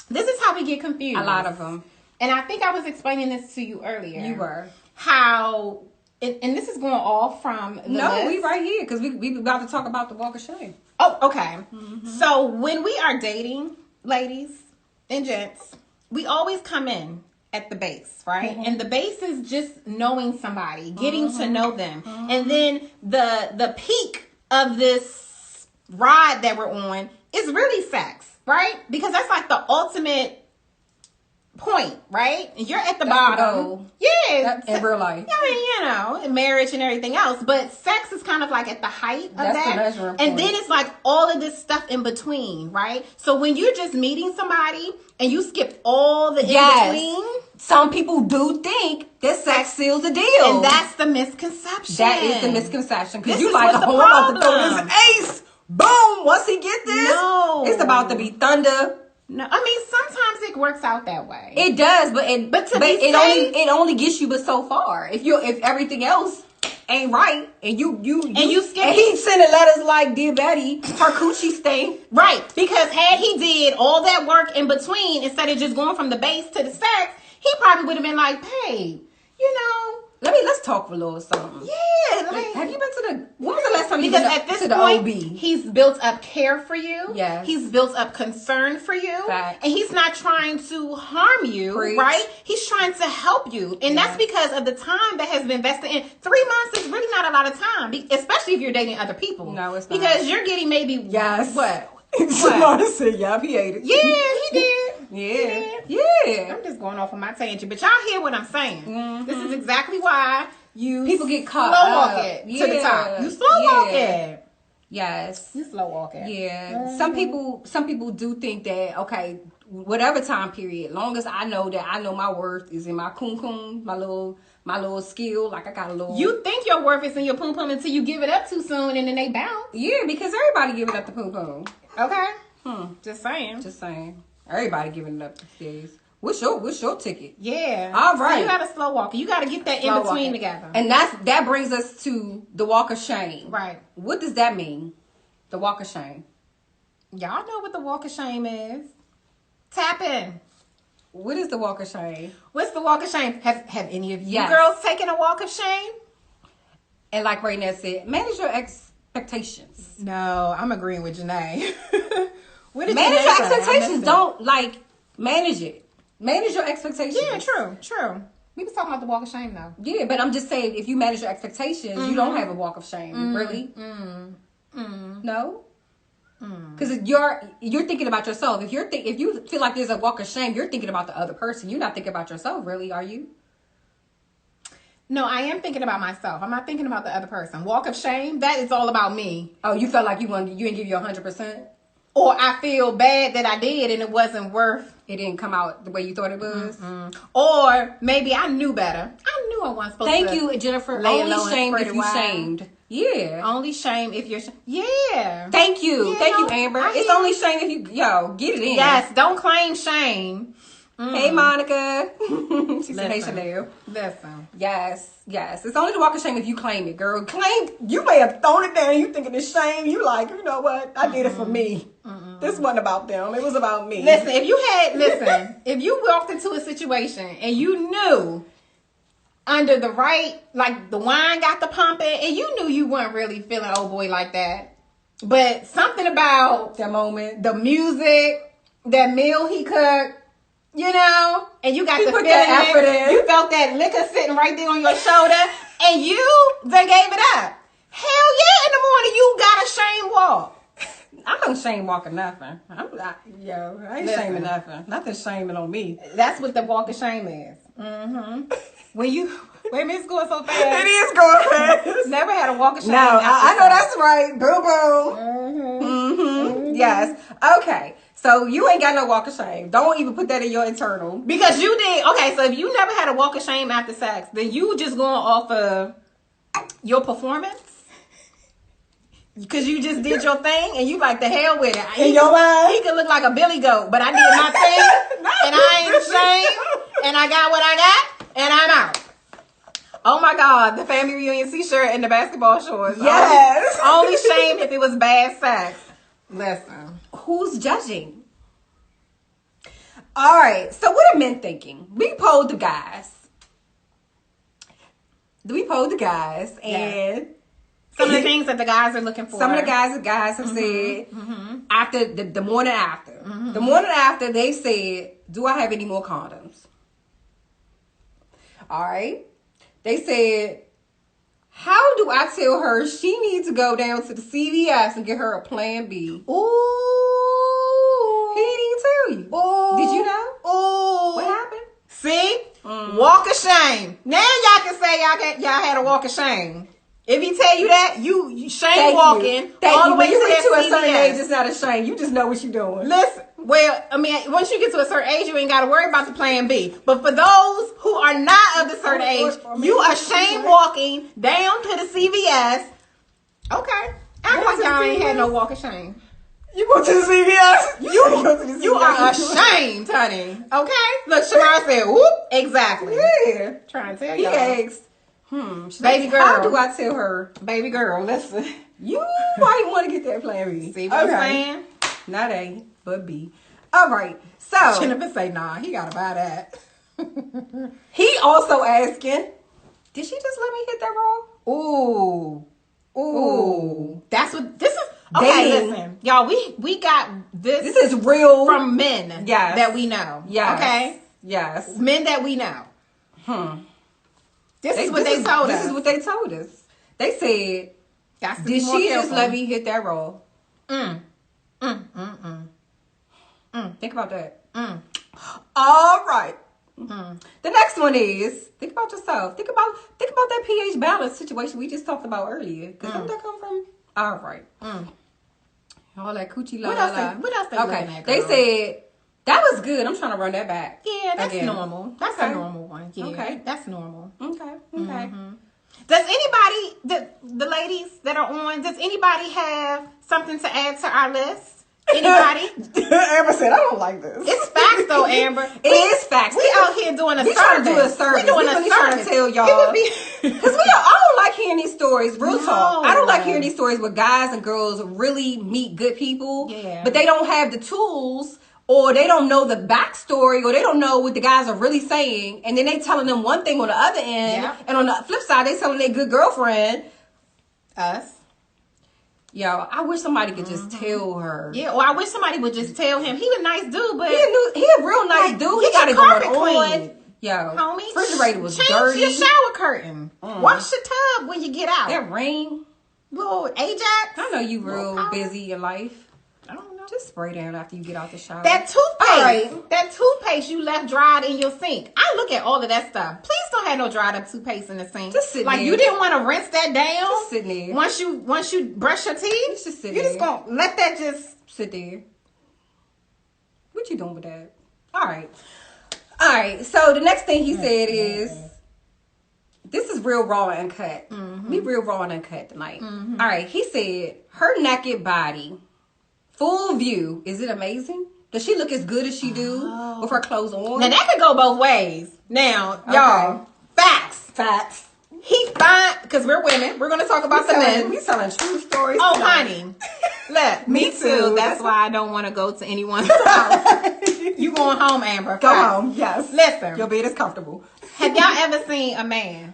[SPEAKER 1] This is how we get confused.
[SPEAKER 2] A lot of them.
[SPEAKER 1] And I think I was explaining this to you earlier.
[SPEAKER 2] You were.
[SPEAKER 1] How, and this is going off from the list.
[SPEAKER 2] We right here because we about to talk about the walk of shame.
[SPEAKER 1] Oh, okay. So when we are dating, ladies and gents, we always come in at the base, right? And the base is just knowing somebody, getting to know them. And then the peak of this ride that we're on is really sex, right? Because that's like the ultimate point, right? And you're at the bottom. Yeah.
[SPEAKER 2] In real life.
[SPEAKER 1] I mean, you know, in marriage and everything else. But sex is kind of like at the height of
[SPEAKER 2] that's
[SPEAKER 1] that.
[SPEAKER 2] The measuring point.
[SPEAKER 1] And then it's like all of this stuff in between, right? So when you're just meeting somebody and you skip all the in between.
[SPEAKER 2] Some people do think that sex seals the deal.
[SPEAKER 1] And that's the misconception.
[SPEAKER 2] That is the misconception. Because you
[SPEAKER 1] like,
[SPEAKER 2] I'm about to throw this ace. Boom. Once he get this, it's about to be thunder.
[SPEAKER 1] No, I mean sometimes it works out that way.
[SPEAKER 2] It does, but it only gets you but so far. If everything else ain't right, and you skip, and he sending letters like, "Dear Betty, her coochie stink."
[SPEAKER 1] Right, because had he did all that work in between instead of just going from the base to the sex, he probably would have been like, "Hey, you know."
[SPEAKER 2] Let's talk for a little something.
[SPEAKER 1] Yeah,
[SPEAKER 2] have you been to when was the last time you
[SPEAKER 1] because
[SPEAKER 2] been
[SPEAKER 1] at this
[SPEAKER 2] to the
[SPEAKER 1] point,
[SPEAKER 2] OB?
[SPEAKER 1] He's built up care for you.
[SPEAKER 2] Yes.
[SPEAKER 1] He's built up concern for you.
[SPEAKER 2] Facts.
[SPEAKER 1] And he's not trying to harm you,
[SPEAKER 2] Preach.
[SPEAKER 1] right? He's trying to help you. And that's because of the time that has been invested in. 3 months is really not a lot of time, especially if you're dating other people.
[SPEAKER 2] No, it's not.
[SPEAKER 1] Because you're getting maybe what?
[SPEAKER 2] Somebody said, "Yup, he ate it."
[SPEAKER 1] Yeah, he did.
[SPEAKER 2] Yeah.
[SPEAKER 1] I'm just going off on my tangent, but y'all hear what I'm saying. This is exactly why
[SPEAKER 2] people get caught
[SPEAKER 1] slow walk it to the top. You slow walk it.
[SPEAKER 2] Yes.
[SPEAKER 1] You slow walk it.
[SPEAKER 2] Yeah. Some people do think that, okay, whatever time period. Long as I know that I know my worth is in my kun, my little skill. Like I got a little.
[SPEAKER 1] You think your worth is in your pum until you give it up too soon, and then they bounce.
[SPEAKER 2] Yeah, because everybody giving up the pum.
[SPEAKER 1] Okay. Just saying.
[SPEAKER 2] Everybody giving it up these days. What's your ticket?
[SPEAKER 1] Yeah.
[SPEAKER 2] All right.
[SPEAKER 1] So you got to slow walk. You got to get that in between together.
[SPEAKER 2] And that brings us to the walk of shame.
[SPEAKER 1] Right.
[SPEAKER 2] What does that mean? The walk of shame.
[SPEAKER 1] Y'all know what the walk of shame is. Tap in.
[SPEAKER 2] What is the walk of shame?
[SPEAKER 1] What's the walk of shame? Have any of you
[SPEAKER 2] Yes.
[SPEAKER 1] girls taken a walk of shame?
[SPEAKER 2] And like Raina said, manage your expectations.
[SPEAKER 1] No, I'm agreeing with Janae.
[SPEAKER 2] Manage your expectations. Don't manage it. Manage your expectations.
[SPEAKER 1] Yeah, true. We was talking about the walk of shame though.
[SPEAKER 2] Yeah, but I'm just saying, if you manage your expectations, you don't have a walk of shame. Really? No. Because you're thinking about yourself. If you feel like there's a walk of shame, you're thinking about the other person. You're not thinking about yourself, really, are you?
[SPEAKER 1] No, I am thinking about myself. I'm not thinking about the other person. Walk of shame, that is all about me.
[SPEAKER 2] Oh, you felt like you didn't give you 100%?
[SPEAKER 1] Or I feel bad that I did and it wasn't worth.
[SPEAKER 2] It didn't come out the way you thought it was?
[SPEAKER 1] Or maybe I knew better. I knew I wasn't supposed to.
[SPEAKER 2] Thank you, Jennifer.
[SPEAKER 1] Lay
[SPEAKER 2] Only
[SPEAKER 1] alone
[SPEAKER 2] shame if you
[SPEAKER 1] wild.
[SPEAKER 2] shamed. Yeah.
[SPEAKER 1] Only shame if you're... Yeah.
[SPEAKER 2] Thank you.
[SPEAKER 1] Yeah,
[SPEAKER 2] Thank you,
[SPEAKER 1] no,
[SPEAKER 2] Amber.
[SPEAKER 1] I
[SPEAKER 2] It's
[SPEAKER 1] hear
[SPEAKER 2] only shame if you... get it in.
[SPEAKER 1] Yes, don't claim shame.
[SPEAKER 2] Hey, Monica. She said, hey, Chanel.
[SPEAKER 1] Listen.
[SPEAKER 2] Yes. It's only the walk of shame if you claim it, girl. You may have thrown it down. You thinking it's shame. You like, you know what? I did it for me. This wasn't about them. It was about me.
[SPEAKER 1] Listen, if you walked into a situation and you knew under the right, like the wine got the pumping, and you knew you weren't really feeling old boy like that, but something about
[SPEAKER 2] that moment,
[SPEAKER 1] the music, that meal he cooked, you know, and you got the
[SPEAKER 2] put
[SPEAKER 1] feeling,
[SPEAKER 2] that effort in.
[SPEAKER 1] You felt that liquor sitting right there on your shoulder, and they gave it up. Hell yeah, in the morning you got a shame walk.
[SPEAKER 2] I don't shame walking nothing. I ain't shaming nothing. Nothing's shaming on me.
[SPEAKER 1] That's what the walk of shame is. When you wait a minute, it's going so fast.
[SPEAKER 2] It is going fast.
[SPEAKER 1] Never had a walk of shame.
[SPEAKER 2] No, I know that's right. Boom. Yes. Okay. So you ain't got no walk of shame. Don't even put that in your internal.
[SPEAKER 1] Because you did. Okay, so if you never had a walk of shame after sex, then you just going off of your performance. Because you just did your thing and you like the hell with it.
[SPEAKER 2] In your mind?
[SPEAKER 1] He could look like a billy goat, but I did my thing and I ain't ashamed and I got what I got and I'm out. Oh my God, the family reunion t-shirt and the basketball shorts.
[SPEAKER 2] Yes.
[SPEAKER 1] Only shame if it was bad sex. Listen.
[SPEAKER 2] Who's judging? All right, so what are men thinking? We polled the guys. And...
[SPEAKER 1] Some of the things that the guys are looking for.
[SPEAKER 2] Some of the guys have said after the morning after. The morning after, they said, do I have any more condoms? All right. They said, how do I tell her she needs to go down to the CVS and get her a plan B?
[SPEAKER 1] Ooh.
[SPEAKER 2] He didn't even tell you.
[SPEAKER 1] Ooh.
[SPEAKER 2] Did you know?
[SPEAKER 1] Ooh.
[SPEAKER 2] What happened?
[SPEAKER 1] See? Walk of shame. Now y'all can say y'all had a walk of shame. If he tell you that, you shame walking all the way
[SPEAKER 2] when you
[SPEAKER 1] to
[SPEAKER 2] reach to a
[SPEAKER 1] that
[SPEAKER 2] certain
[SPEAKER 1] CVS.
[SPEAKER 2] age, it's not a shame. You just know what you're doing.
[SPEAKER 1] Listen, well, I mean, once you get to a certain age, you ain't got to worry about the plan B. But for those who are not of the certain age, you are shame walking down to the CVS. Okay. Act like y'all ain't had no walk of shame.
[SPEAKER 2] You go to the CVS.
[SPEAKER 1] You are ashamed, honey. Okay? Look, Shamar said, whoop. Exactly.
[SPEAKER 2] Yeah.
[SPEAKER 1] Trying to tell
[SPEAKER 2] He
[SPEAKER 1] y'all.
[SPEAKER 2] asked,
[SPEAKER 1] Baby girl.
[SPEAKER 2] how do I tell her?
[SPEAKER 1] Baby girl, listen.
[SPEAKER 2] You might want to get that plan B.
[SPEAKER 1] See what I'm saying?
[SPEAKER 2] Not A, but B. All right. So
[SPEAKER 1] Jennifer say, nah, he got to buy that.
[SPEAKER 2] he also asking, did she just let me hit that roll?
[SPEAKER 1] Ooh. That's what this is. Okay,
[SPEAKER 2] Dating.
[SPEAKER 1] listen. Y'all, we got this.
[SPEAKER 2] This is real
[SPEAKER 1] from men that we know.
[SPEAKER 2] Yes.
[SPEAKER 1] Okay?
[SPEAKER 2] Yes.
[SPEAKER 1] Men that we know. This is what they told us.
[SPEAKER 2] This is what they told us. They said, did she just let me hit that roll? Think about that. All right. The next one is, think about yourself. Think about that pH balance situation we just talked about earlier. Because where that come from? All right. All that coochie la la la.
[SPEAKER 1] What else they looking at,
[SPEAKER 2] they
[SPEAKER 1] girl?
[SPEAKER 2] said, That was good. I'm trying to run that back.
[SPEAKER 1] Yeah, that's
[SPEAKER 2] again.
[SPEAKER 1] normal. That's
[SPEAKER 2] Okay.
[SPEAKER 1] a normal one. Yeah,
[SPEAKER 2] Okay.
[SPEAKER 1] that's normal.
[SPEAKER 2] Okay.
[SPEAKER 1] Does anybody, the ladies that are on, does anybody have something to add to our list? Anybody?
[SPEAKER 2] Amber said, I don't like this.
[SPEAKER 1] It's facts though, Amber.
[SPEAKER 2] It is facts.
[SPEAKER 1] We out here doing a
[SPEAKER 2] we
[SPEAKER 1] service.
[SPEAKER 2] trying to do a service.
[SPEAKER 1] We doing
[SPEAKER 2] really
[SPEAKER 1] a service.
[SPEAKER 2] trying to tell y'all.
[SPEAKER 1] It would be
[SPEAKER 2] Because I don't like hearing these stories. Real talk.
[SPEAKER 1] No.
[SPEAKER 2] I don't like hearing these stories where guys and girls really meet good people.
[SPEAKER 1] Yeah.
[SPEAKER 2] But they don't have the tools, or they don't know the backstory, or they don't know what the guys are really saying. And then they telling them one thing on the other end.
[SPEAKER 1] Yeah.
[SPEAKER 2] And on the flip side, they telling their good girlfriend.
[SPEAKER 1] us.
[SPEAKER 2] Yo, I wish somebody could just tell her.
[SPEAKER 1] Yeah, or I wish somebody would just tell him. He a nice dude, but
[SPEAKER 2] He a real nice
[SPEAKER 1] like,
[SPEAKER 2] dude.
[SPEAKER 1] get
[SPEAKER 2] He got it
[SPEAKER 1] your carpet
[SPEAKER 2] going on.
[SPEAKER 1] clean.
[SPEAKER 2] Yo,
[SPEAKER 1] homie,
[SPEAKER 2] refrigerator was
[SPEAKER 1] change
[SPEAKER 2] dirty.
[SPEAKER 1] your shower curtain. Wash your tub when you get out.
[SPEAKER 2] That ring.
[SPEAKER 1] Little Ajax.
[SPEAKER 2] I know you real
[SPEAKER 1] Little powder.
[SPEAKER 2] busy in life.
[SPEAKER 1] I don't know.
[SPEAKER 2] Just spray down after you get out the shower.
[SPEAKER 1] That toothpaste.
[SPEAKER 2] All right.
[SPEAKER 1] That toothpaste you left dried in your sink. I look at all of that stuff. Please don't have no dried up toothpaste in the sink.
[SPEAKER 2] Just sit
[SPEAKER 1] like
[SPEAKER 2] there.
[SPEAKER 1] you didn't want to rinse that down.
[SPEAKER 2] Just sit there.
[SPEAKER 1] Once you brush your teeth,
[SPEAKER 2] Just sit
[SPEAKER 1] you just
[SPEAKER 2] there.
[SPEAKER 1] gonna let that just.
[SPEAKER 2] Sit there. What you doing with that? All right. So the next thing he said is, this is real raw and uncut. We real raw and uncut tonight. All right. He said, her naked body, full view. Is it amazing? Does she look as good as she do with her clothes on?
[SPEAKER 1] Now that could go both ways. Now, y'all, facts. He fine because we're women. We're gonna talk about the men.
[SPEAKER 2] We telling true stories.
[SPEAKER 1] Oh,
[SPEAKER 2] tonight.
[SPEAKER 1] honey. Look,
[SPEAKER 2] Me too.
[SPEAKER 1] That's why I don't want to go to anyone's house. You going home, Amber?
[SPEAKER 2] Go
[SPEAKER 1] Facts.
[SPEAKER 2] home. Yes.
[SPEAKER 1] Listen.
[SPEAKER 2] Your bed is comfortable.
[SPEAKER 1] Have y'all ever seen a man?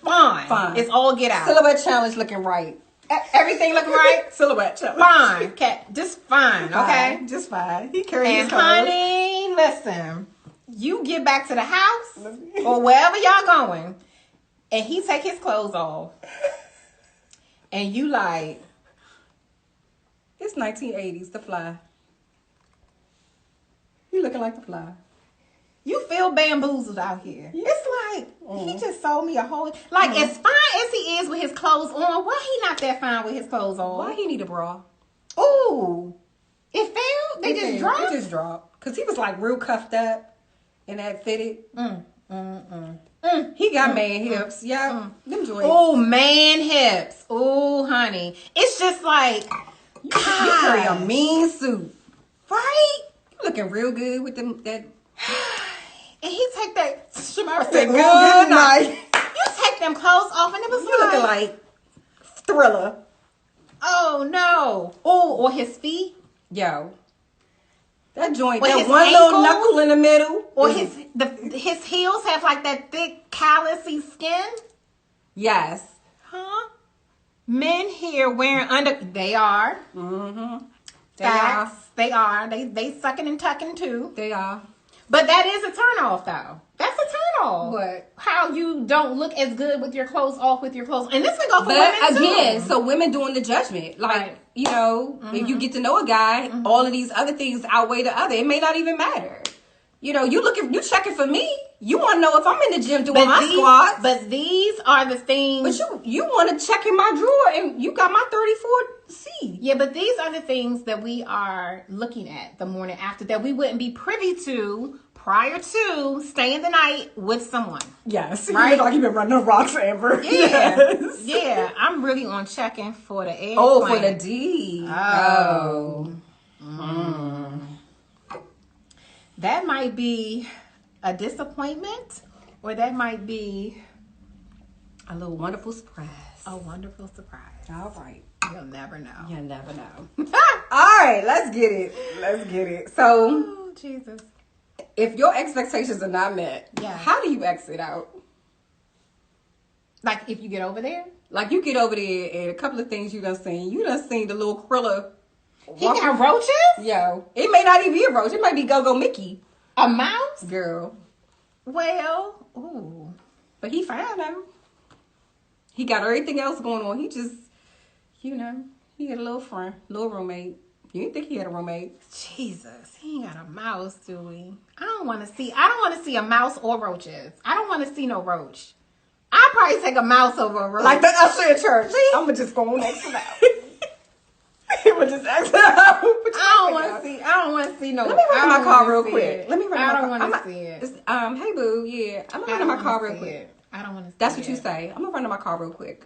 [SPEAKER 1] Fine. It's all get out.
[SPEAKER 2] Silhouette challenge looking right.
[SPEAKER 1] Everything looking right?
[SPEAKER 2] Silhouette challenge.
[SPEAKER 1] Fine. Okay. Just fine. Okay.
[SPEAKER 2] Fine. Just fine. He carries his
[SPEAKER 1] And
[SPEAKER 2] clothes.
[SPEAKER 1] honey, listen. You get back to the house or wherever y'all going, and he take his clothes off, and you like,
[SPEAKER 2] It's 1980s. The Fly. He looking like The Fly.
[SPEAKER 1] you feel bamboozled out here. It's like he just sold me a whole like as fine as he is with his clothes on. Why he not that fine with his clothes on?
[SPEAKER 2] Why he need a bra?
[SPEAKER 1] Ooh, it fell. They just dropped.
[SPEAKER 2] It just dropped. Cause he was like real cuffed up and that fitted. He got man hips. Yeah, them joints.
[SPEAKER 1] Oh, man hips. Oh, honey. It's just like,
[SPEAKER 2] You carry a
[SPEAKER 1] gosh.
[SPEAKER 2] mean suit.
[SPEAKER 1] Right?
[SPEAKER 2] You looking real good with them. That
[SPEAKER 1] And he take that, Shamara
[SPEAKER 2] said,
[SPEAKER 1] said,
[SPEAKER 2] good
[SPEAKER 1] good
[SPEAKER 2] night.
[SPEAKER 1] night. You take them clothes off and it was
[SPEAKER 2] you looking like Thriller.
[SPEAKER 1] oh no. Oh, or his feet.
[SPEAKER 2] Yo, that joint.
[SPEAKER 1] Or
[SPEAKER 2] That
[SPEAKER 1] his
[SPEAKER 2] one little
[SPEAKER 1] ankles.
[SPEAKER 2] knuckle in the middle.
[SPEAKER 1] Or
[SPEAKER 2] is-
[SPEAKER 1] his heels have like that thick callousy skin.
[SPEAKER 2] Yes.
[SPEAKER 1] Huh? Men here wearing they are.
[SPEAKER 2] Mm-hmm.
[SPEAKER 1] Facts. They are. They sucking and tucking too.
[SPEAKER 2] They are.
[SPEAKER 1] But that is a turnoff, though. That's a turnoff.
[SPEAKER 2] What?
[SPEAKER 1] How you don't look as good with your clothes off with your clothes. And this can go for
[SPEAKER 2] But
[SPEAKER 1] women,
[SPEAKER 2] again,
[SPEAKER 1] too.
[SPEAKER 2] so women doing the judgment. Like,
[SPEAKER 1] Right.
[SPEAKER 2] you know, if you get to know a guy, all of these other things outweigh the other. It may not even matter. You know, you checking for me. You want to know if I'm in the gym doing my squats.
[SPEAKER 1] But these are the things.
[SPEAKER 2] But you want to check in my drawer and you got my 34C.
[SPEAKER 1] Yeah, but these are the things that we are looking at the morning after that we wouldn't be privy to prior to staying the night with someone.
[SPEAKER 2] Yes.
[SPEAKER 1] Right?
[SPEAKER 2] You look like you've been running the rocks, Amber.
[SPEAKER 1] Yeah.
[SPEAKER 2] Yes.
[SPEAKER 1] Yeah. I'm really on checking for the eggplant.
[SPEAKER 2] Oh, for the D.
[SPEAKER 1] Oh. That might be a disappointment, or that might be
[SPEAKER 2] A little wonderful surprise.
[SPEAKER 1] a wonderful surprise.
[SPEAKER 2] All right.
[SPEAKER 1] You'll never know.
[SPEAKER 2] You never know. All right, let's get it. So,
[SPEAKER 1] Oh, Jesus.
[SPEAKER 2] if your expectations are not met,
[SPEAKER 1] Yeah.
[SPEAKER 2] how do you exit out?
[SPEAKER 1] Like, if you get over there?
[SPEAKER 2] Like, you get over there and a couple of things you done seen. You done seen the little Krilla.
[SPEAKER 1] He got roaches?
[SPEAKER 2] Yo, it may not even be a roach. It might be Go-Go Mickey.
[SPEAKER 1] A mouse?
[SPEAKER 2] Girl.
[SPEAKER 1] Well, ooh.
[SPEAKER 2] But he fine though. He got everything else going on. He just, you know, he had a little friend, little roommate. You didn't think he had a roommate.
[SPEAKER 1] Jesus, he ain't got a mouse, do we? I don't want to see a mouse or roaches. I don't want to see no roach. I'd probably take a mouse over a roach.
[SPEAKER 2] Like the usher in church. I'm going to just go on next to that. I'm gonna just exit out.
[SPEAKER 1] I don't want to see. I don't want to see no.
[SPEAKER 2] Let me run my car real quick.
[SPEAKER 1] It.
[SPEAKER 2] Let me run.
[SPEAKER 1] I
[SPEAKER 2] my
[SPEAKER 1] don't
[SPEAKER 2] car.
[SPEAKER 1] want to see it.
[SPEAKER 2] Hey boo, yeah, I'm gonna run my car real quick.
[SPEAKER 1] I don't want to.
[SPEAKER 2] That's what you say. I'm gonna run to my car real quick.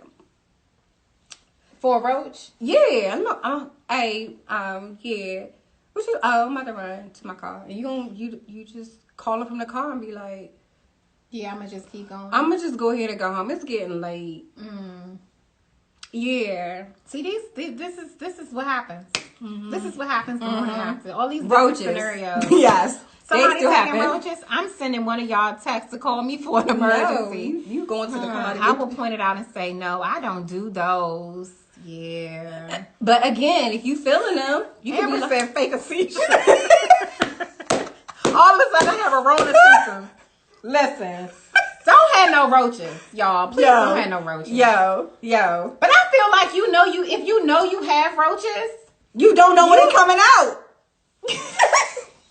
[SPEAKER 1] For a roach?
[SPEAKER 2] Yeah, yeah. What you? Oh, I'm about to run to my car. And you just call him from the car and be like,
[SPEAKER 1] yeah, I'm gonna just keep going.
[SPEAKER 2] I'm gonna just go ahead and go home. It's getting late. Yeah.
[SPEAKER 1] See, this is what happens. This is what happens the morning after. All these
[SPEAKER 2] roaches
[SPEAKER 1] scenarios.
[SPEAKER 2] Yes.
[SPEAKER 1] Somebody taking roaches. I'm sending one of y'all text to call me for an emergency.
[SPEAKER 2] No, you going to the car.
[SPEAKER 1] I will point it out and say, no, I don't do those. Yeah.
[SPEAKER 2] But again, if you feeling them, you can be like,
[SPEAKER 1] fake a seizure. All of a sudden I have a Rona symptom. Listen. Don't have no roaches, y'all. Please don't have no roaches.
[SPEAKER 2] Yo.
[SPEAKER 1] But I feel like if you know you have roaches,
[SPEAKER 2] you don't know when they're coming out.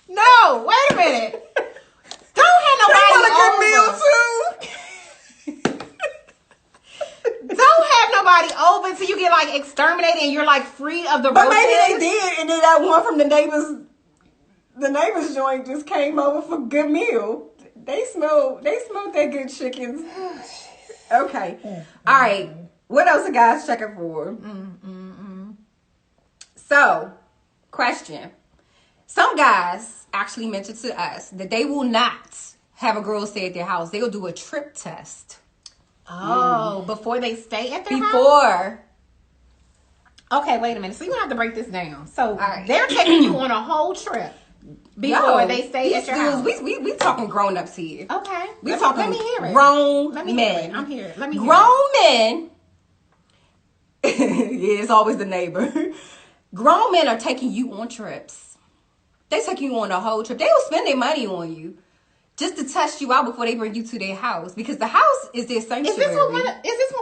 [SPEAKER 1] No, wait a minute. Don't have nobody over. Don't have nobody over till you get like exterminated and you're like free of the roaches.
[SPEAKER 2] But maybe they did, and then that one from the neighbor's joint just came over for a good meal. They smelled that good chickens. Okay. All right. What else are guys checking for? So, question. Some guys actually mentioned to us that they will not have a girl stay at their house. They'll do a trip test.
[SPEAKER 1] Oh, before they stay at their house?
[SPEAKER 2] Before.
[SPEAKER 1] Okay, wait a minute. So you have to break this down. So they're taking you on a whole trip before they stay at your house.
[SPEAKER 2] We talking grown ups here.
[SPEAKER 1] Okay.
[SPEAKER 2] We talking
[SPEAKER 1] let me hear it.
[SPEAKER 2] Grown
[SPEAKER 1] let me
[SPEAKER 2] men.
[SPEAKER 1] Hear it. I'm here. Let me hear
[SPEAKER 2] grown men. Yeah, it's always the neighbor. Grown men are taking you on trips. They taking you on a whole trip. They will spend their money on you just to test you out before they bring you to their house, because the house is their sanctuary.
[SPEAKER 1] Is this what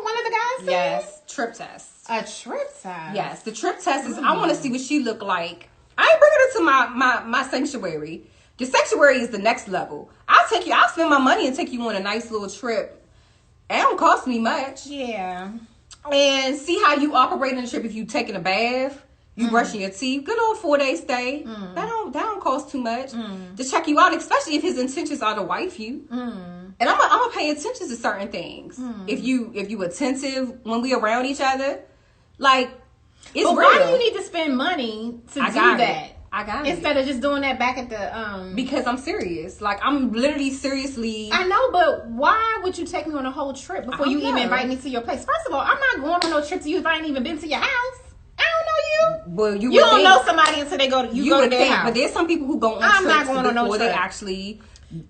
[SPEAKER 1] one of the guys said?
[SPEAKER 2] Yes, trip test.
[SPEAKER 1] A trip test.
[SPEAKER 2] Yes, the trip test is. I want to see what she look like. I ain't bringing her to my sanctuary. The sanctuary is the next level. I'll spend my money and take you on a nice little trip. It don't cost me much.
[SPEAKER 1] Yeah.
[SPEAKER 2] And see how you operate in the trip. If you taking a bath, you brushing your teeth, good old 4-day stay. That don't cost too much to check you out, especially if his intentions are to wife you. And I'm gonna pay attention to certain things. If you attentive when we around each other, like it's
[SPEAKER 1] but
[SPEAKER 2] real.
[SPEAKER 1] Why do you need to spend money to do that?
[SPEAKER 2] I got it.
[SPEAKER 1] Instead of just doing that back at the
[SPEAKER 2] because I'm serious. Like I'm literally seriously.
[SPEAKER 1] I know, but why would you take me on a whole trip before you even invite me to your place? First of all, I'm not going on no trip to you if I ain't even been to your house. I don't know you.
[SPEAKER 2] Well, you
[SPEAKER 1] don't know somebody until they go to you go to their house.
[SPEAKER 2] But there's some people who go on
[SPEAKER 1] I'm
[SPEAKER 2] trips
[SPEAKER 1] not going on no
[SPEAKER 2] before
[SPEAKER 1] trip.
[SPEAKER 2] they actually.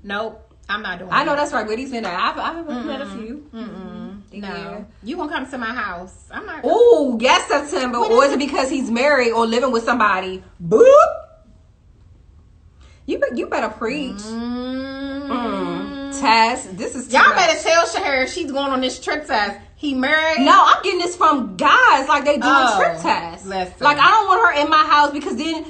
[SPEAKER 1] Nope, I'm not doing.
[SPEAKER 2] I know that's right. Where these men are. I've met a few.
[SPEAKER 1] No,
[SPEAKER 2] yeah.
[SPEAKER 1] You gonna come to my house? I'm not.
[SPEAKER 2] Oh, yes, September. Or is it because he's married or living with somebody? Boop. You better preach. Tess, this is
[SPEAKER 1] y'all better tell Shahara she's going on this trip test. He married?
[SPEAKER 2] No, I'm getting this from guys. Like they doing trip tests.
[SPEAKER 1] Listen.
[SPEAKER 2] Like I don't want her in my house because then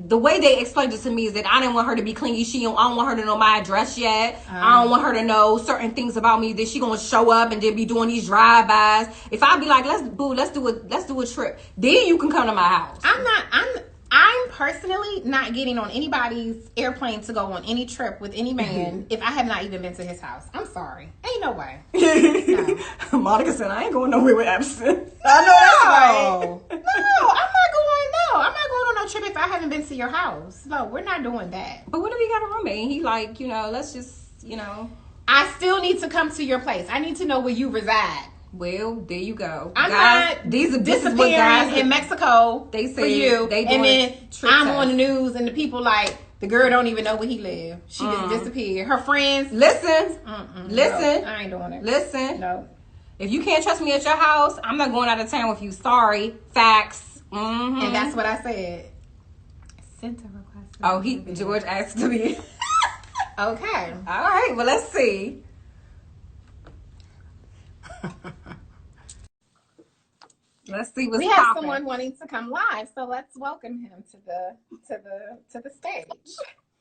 [SPEAKER 2] the way they explained it to me is that I didn't want her to be clingy. I don't want her to know my address yet. I don't want her to know certain things about me that she gonna show up and then be doing these drive-bys. If I be like, let's do a trip, then you can come to my house.
[SPEAKER 1] I'm personally not getting on anybody's airplane to go on any trip with any man if I have not even been to his house. I'm sorry. Ain't no way. No.
[SPEAKER 2] Monica said, I ain't going nowhere with Epson. I know that's right.
[SPEAKER 1] I'm not going on no trip if I haven't been to your house. No, we're not doing that.
[SPEAKER 2] But what if he got a roommate and he like, let's just,
[SPEAKER 1] I still need to come to your place. I need to know where you reside.
[SPEAKER 2] Well, there you go.
[SPEAKER 1] I'm
[SPEAKER 2] guys,
[SPEAKER 1] not
[SPEAKER 2] disappearing
[SPEAKER 1] in Mexico
[SPEAKER 2] they say
[SPEAKER 1] for you.
[SPEAKER 2] They
[SPEAKER 1] and then I'm
[SPEAKER 2] test.
[SPEAKER 1] on the news and the people like, the girl don't even know where he live. She just disappeared. Her friends.
[SPEAKER 2] Listen.
[SPEAKER 1] No, I ain't doing it.
[SPEAKER 2] Listen.
[SPEAKER 1] No.
[SPEAKER 2] If you can't trust me at your house, I'm not going out of town with you. Sorry. Facts.
[SPEAKER 1] And that's what I said. Sent a request.
[SPEAKER 2] Oh, George asked to be.
[SPEAKER 1] Okay.
[SPEAKER 2] All right. Well, let's see. Let's see what's
[SPEAKER 1] we have
[SPEAKER 2] popping.
[SPEAKER 1] someone wanting to come live, so let's welcome him to the stage.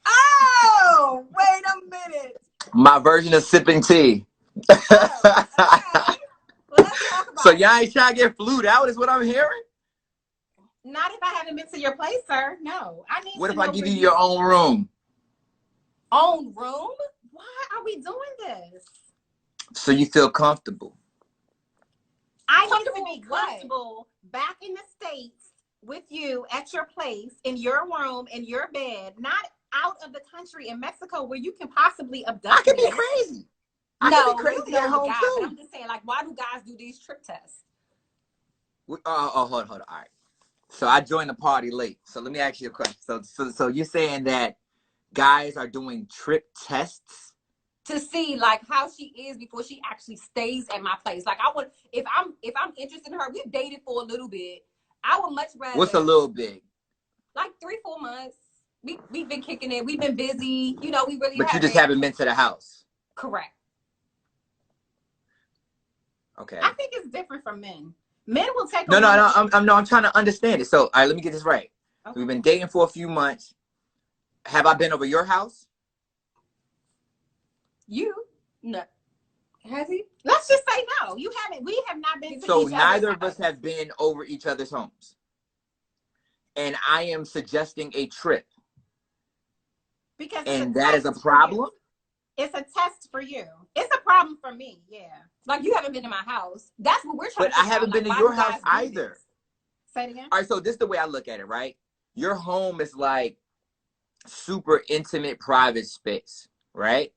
[SPEAKER 2] Oh, wait a minute.
[SPEAKER 3] My version of sipping tea.
[SPEAKER 2] Oh, okay. Well, let's talk about
[SPEAKER 3] So y'all ain't trying to get flued out is what I'm hearing?
[SPEAKER 1] Not if I haven't been to your place, sir. No, I need
[SPEAKER 3] What
[SPEAKER 1] to
[SPEAKER 3] if I
[SPEAKER 1] know
[SPEAKER 3] give
[SPEAKER 1] where
[SPEAKER 3] you
[SPEAKER 1] you
[SPEAKER 3] your own room?
[SPEAKER 2] Own room?
[SPEAKER 1] Why are we doing this?
[SPEAKER 3] So you feel comfortable?
[SPEAKER 1] I need to be comfortable back in the States with you at your place, in your room, in your bed, not out of the country in Mexico where you can possibly abduct
[SPEAKER 3] I could
[SPEAKER 1] me.
[SPEAKER 3] be crazy. I
[SPEAKER 2] No,
[SPEAKER 3] could be crazy at home
[SPEAKER 2] guy,
[SPEAKER 3] too.
[SPEAKER 2] but I'm just saying, like, why do guys do these trip tests?
[SPEAKER 3] Hold on. All right. So I joined the party late. So let me ask you a question. So you're saying that guys are doing trip tests
[SPEAKER 2] to see like how she is before she actually stays at my place. Like I would, if I'm interested in her, we've dated for a little bit. I would much rather.
[SPEAKER 3] What's a little bit?
[SPEAKER 2] Like 3-4 months. We've been kicking it. We've been busy. You know, we really.
[SPEAKER 3] But you just haven't been to the house.
[SPEAKER 2] Correct.
[SPEAKER 3] Okay.
[SPEAKER 1] I think it's different from men. Men will take.
[SPEAKER 3] No. I'm trying to understand it. So, all right, let me get this right. Okay. We've been dating for a few months. Have I been over your house?
[SPEAKER 2] You? No. Has he?
[SPEAKER 1] Let's just say no. You haven't. We have not been to
[SPEAKER 3] so
[SPEAKER 1] each
[SPEAKER 3] neither
[SPEAKER 1] other's
[SPEAKER 3] of us have been over each other's homes. And I am suggesting a trip.
[SPEAKER 1] Because
[SPEAKER 3] and that is a problem?
[SPEAKER 1] It's a test for you. It's a problem for me, yeah.
[SPEAKER 2] Like you haven't been to my house. That's what we're trying to
[SPEAKER 3] But I haven't been to your house either.
[SPEAKER 1] Say it again.
[SPEAKER 3] All right, so this is the way I look at it, right? Your home is like super intimate, private space, right?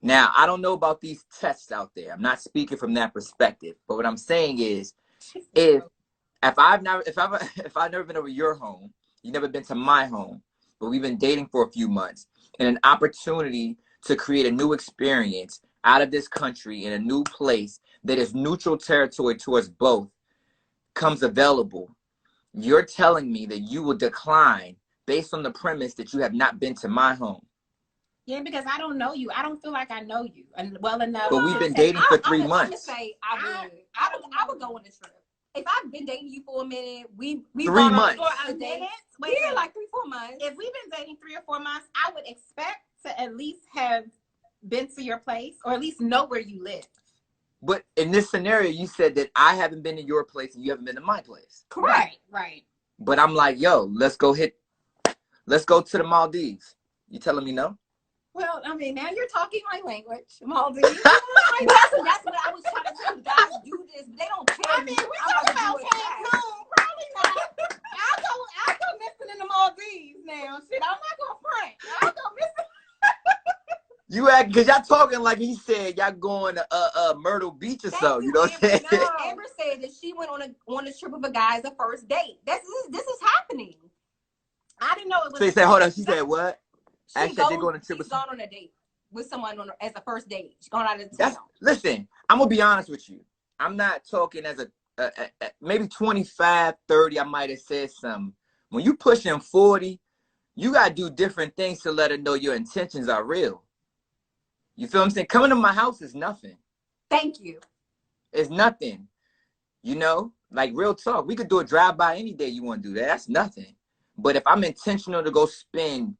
[SPEAKER 3] Now, I don't know about these tests out there. I'm not speaking from that perspective. But what I'm saying is, if I've never been over your home, you've never been to my home, but we've been dating for a few months, and an opportunity to create a new experience out of this country in a new place that is neutral territory towards both comes available, you're telling me that you will decline based on the premise that you have not been to my home.
[SPEAKER 1] Yeah, because I don't know you. I don't feel like I know you well enough.
[SPEAKER 3] But we've been dating for 3 months.
[SPEAKER 2] I would go on a trip. If I've been dating you for a minute, we
[SPEAKER 3] 3 months.
[SPEAKER 1] For a minute?
[SPEAKER 2] Yeah, like 3-4 months.
[SPEAKER 1] If we've been dating 3 or 4 months, I would expect to at least have been to your place or at least know where you live.
[SPEAKER 3] But in this scenario, you said that I haven't been to your place and you haven't been to my place.
[SPEAKER 1] Correct. Right.
[SPEAKER 3] But I'm like, yo, let's go to the Maldives. You telling me no?
[SPEAKER 1] Well, I mean, now you're talking my language, Maldives.
[SPEAKER 2] That's what I was trying to tell you. Guys do this, but they don't care.
[SPEAKER 1] I mean, we talk about Cancun. Probably not. I'll go missing in the Maldives now. Shit, I'm not gonna front. I'll go missing.
[SPEAKER 3] You act because y'all talking like he said y'all going to Myrtle Beach or something. You know what I'm saying?
[SPEAKER 2] No. Amber said that she went on a trip with a guy as a first date. This is happening.
[SPEAKER 1] I didn't know it was.
[SPEAKER 3] So he said, hold on. She said what?
[SPEAKER 2] She's gone on a date with someone as a first date. She's gone out of town.
[SPEAKER 3] Listen, I'm gonna be honest with you. I'm not talking as a maybe 25, 30. I might have said something. When you pushing 40, you gotta do different things to let her know your intentions are real. You feel what I'm saying? Coming to my house is nothing.
[SPEAKER 2] Thank you.
[SPEAKER 3] It's nothing. You know, like real talk. We could do a drive-by any day you want to do that. That's nothing. But if I'm intentional to go spend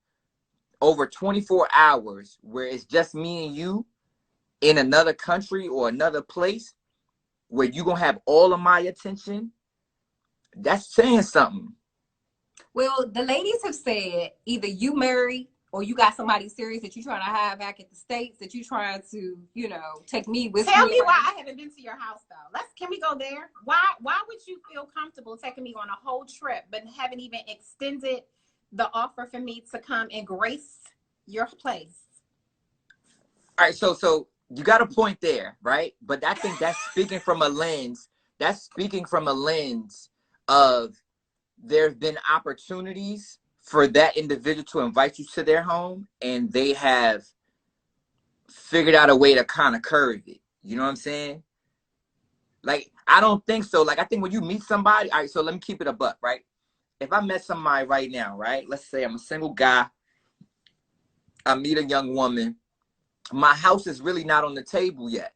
[SPEAKER 3] over 24 hours where it's just me and you in another country or another place where you're going to have all of my attention, that's saying something.
[SPEAKER 2] Well, the ladies have said either you married or you got somebody serious that you're trying to have back at the States that you're trying to, take me with.
[SPEAKER 1] Tell me why I haven't been to your house though. Can we go there? Why would you feel comfortable taking me on a whole trip but haven't even extended the offer for me to come and grace your place?
[SPEAKER 3] All right, so you got a point there, right? But I think that's speaking from a lens. That's speaking from a lens of there have been opportunities for that individual to invite you to their home, and they have figured out a way to kind of curve it. You know what I'm saying? Like, I don't think so. Like, I think when you meet somebody, all right, so let me keep it a buck, right? If I met somebody right now, right? Let's say I'm a single guy. I meet a young woman. My house is really not on the table yet.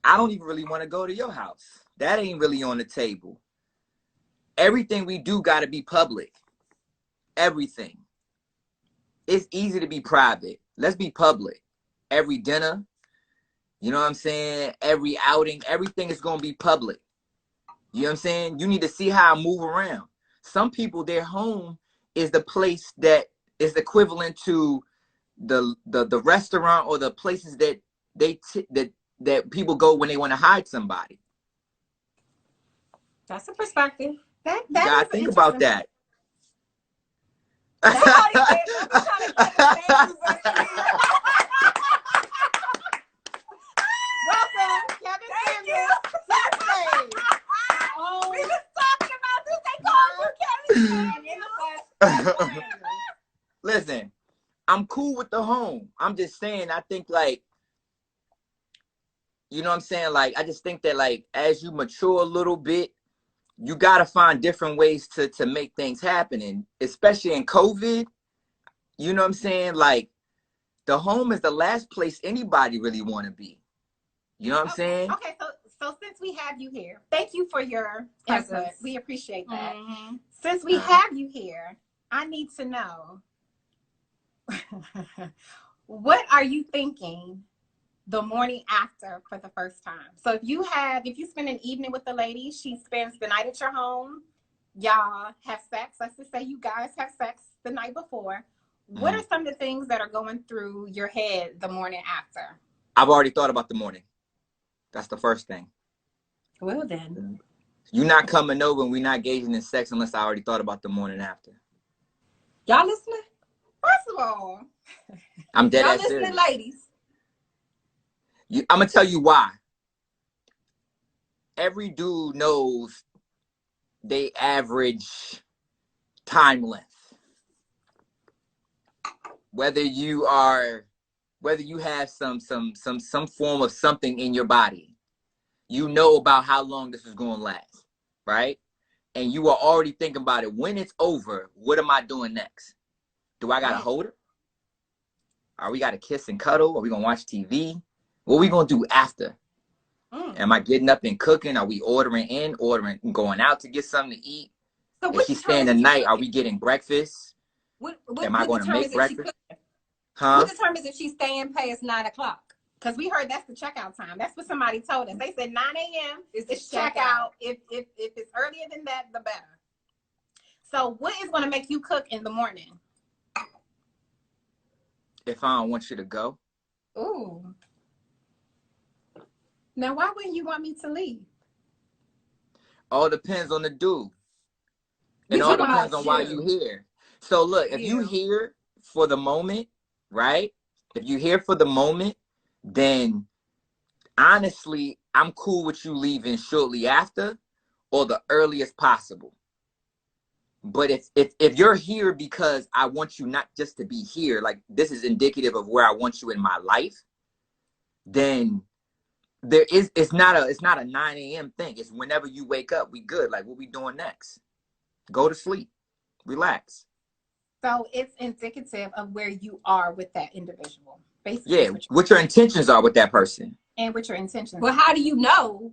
[SPEAKER 3] I don't even really want to go to your house. That ain't really on the table. Everything we do got to be public. Everything. It's easy to be private. Let's be public. Every dinner, you know what I'm saying? Every outing, everything is going to be public. You know what I'm saying? You need to see how I move around. Some people, their home is the place that is equivalent to the restaurant or the places that that people go when they want to hide somebody.
[SPEAKER 1] That's a perspective.
[SPEAKER 3] You
[SPEAKER 1] That
[SPEAKER 3] gotta
[SPEAKER 1] is
[SPEAKER 3] think about
[SPEAKER 1] interesting.
[SPEAKER 3] that.
[SPEAKER 1] That's all he said. Don't be trying to get the thank you, but welcome, Kevin Samuels, to the stage. Oh, we was talking about this. They called you Kevin Samuels.
[SPEAKER 3] Listen, I'm cool with the home. I'm just saying, I think like, you know what I'm saying? Like, I just think that like, as you mature a little bit, you got to find different ways to make things happen. And especially in COVID, you know what I'm saying? Like, the home is the last place anybody really want to be. You know what I'm saying?
[SPEAKER 1] Okay, so since we have you here, thank you for your input. We appreciate that. Since we have you here, I need to know, what are you thinking the morning after for the first time? So if you spend an evening with the lady, she spends the night at your home, y'all have sex. Let's just say you guys have sex the night before. What are some of the things that are going through your head the morning after?
[SPEAKER 3] I've already thought about the morning. That's the first thing.
[SPEAKER 1] Well then.
[SPEAKER 3] You're not coming over and we're not engaging in sex unless I already thought about the morning after.
[SPEAKER 1] Y'all listening? First of all,
[SPEAKER 3] I'm dead
[SPEAKER 1] y'all
[SPEAKER 3] ass
[SPEAKER 1] listening,
[SPEAKER 3] serious.
[SPEAKER 1] ladies?
[SPEAKER 3] I'm gonna tell you why. Every dude knows they average time length. Whether you have some form of something in your body, you know about how long this is gonna last, right? And you are already thinking about it. When it's over, what am I doing next? Do I gotta hold her? Are we gotta kiss and cuddle? Are we gonna watch TV? What are we gonna do after? Am I getting up and cooking? Are we ordering and going out to get something to eat?
[SPEAKER 1] So
[SPEAKER 3] if she's staying the night, are we getting breakfast? Am I going to make breakfast?
[SPEAKER 1] Who determines if she's staying past 9 o'clock? Because we heard that's the checkout time. That's what somebody told us. They said 9 a.m. is checkout. If it's earlier than that, the better. So what is going to make you cook in the morning?
[SPEAKER 3] If I don't want you to go.
[SPEAKER 1] Ooh. Now, why wouldn't you want me to leave?
[SPEAKER 3] All depends on the dude. It all depends on why you here. So look, if you here for the moment, right? If you here for the moment, then honestly, I'm cool with you leaving shortly after or the earliest possible. But if you're here because I want you not just to be here, like this is indicative of where I want you in my life, then it's not a 9 a.m. thing. It's whenever you wake up, we good. Like, what we doing next? Go to sleep. Relax.
[SPEAKER 1] So it's indicative of where you are with that individual. Basically.
[SPEAKER 3] Yeah, what your intentions are with that person.
[SPEAKER 1] And what your intentions. Well, how do you know?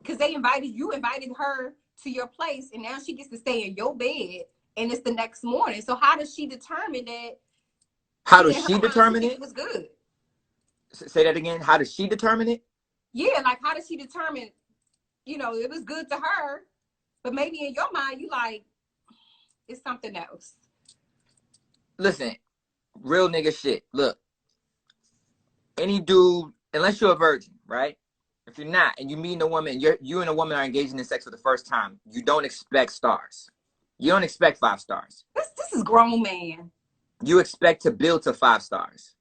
[SPEAKER 1] Because you invited her to your place, and now she gets to stay in your bed, and it's the next morning. So how does she determine that?
[SPEAKER 3] How does she determine it?
[SPEAKER 1] It was good.
[SPEAKER 3] Say that again. How does she determine it?
[SPEAKER 1] Yeah, like how does she determine, it was good to her, but maybe in your mind, you like, it's something else.
[SPEAKER 3] Listen, real nigga shit. Look, any dude, unless you're a virgin, right? If you're not, and you meet a woman, you and a woman are engaging in sex for the first time, you don't expect stars. You don't expect 5 stars.
[SPEAKER 1] This is grown man.
[SPEAKER 3] You expect to build to 5 stars.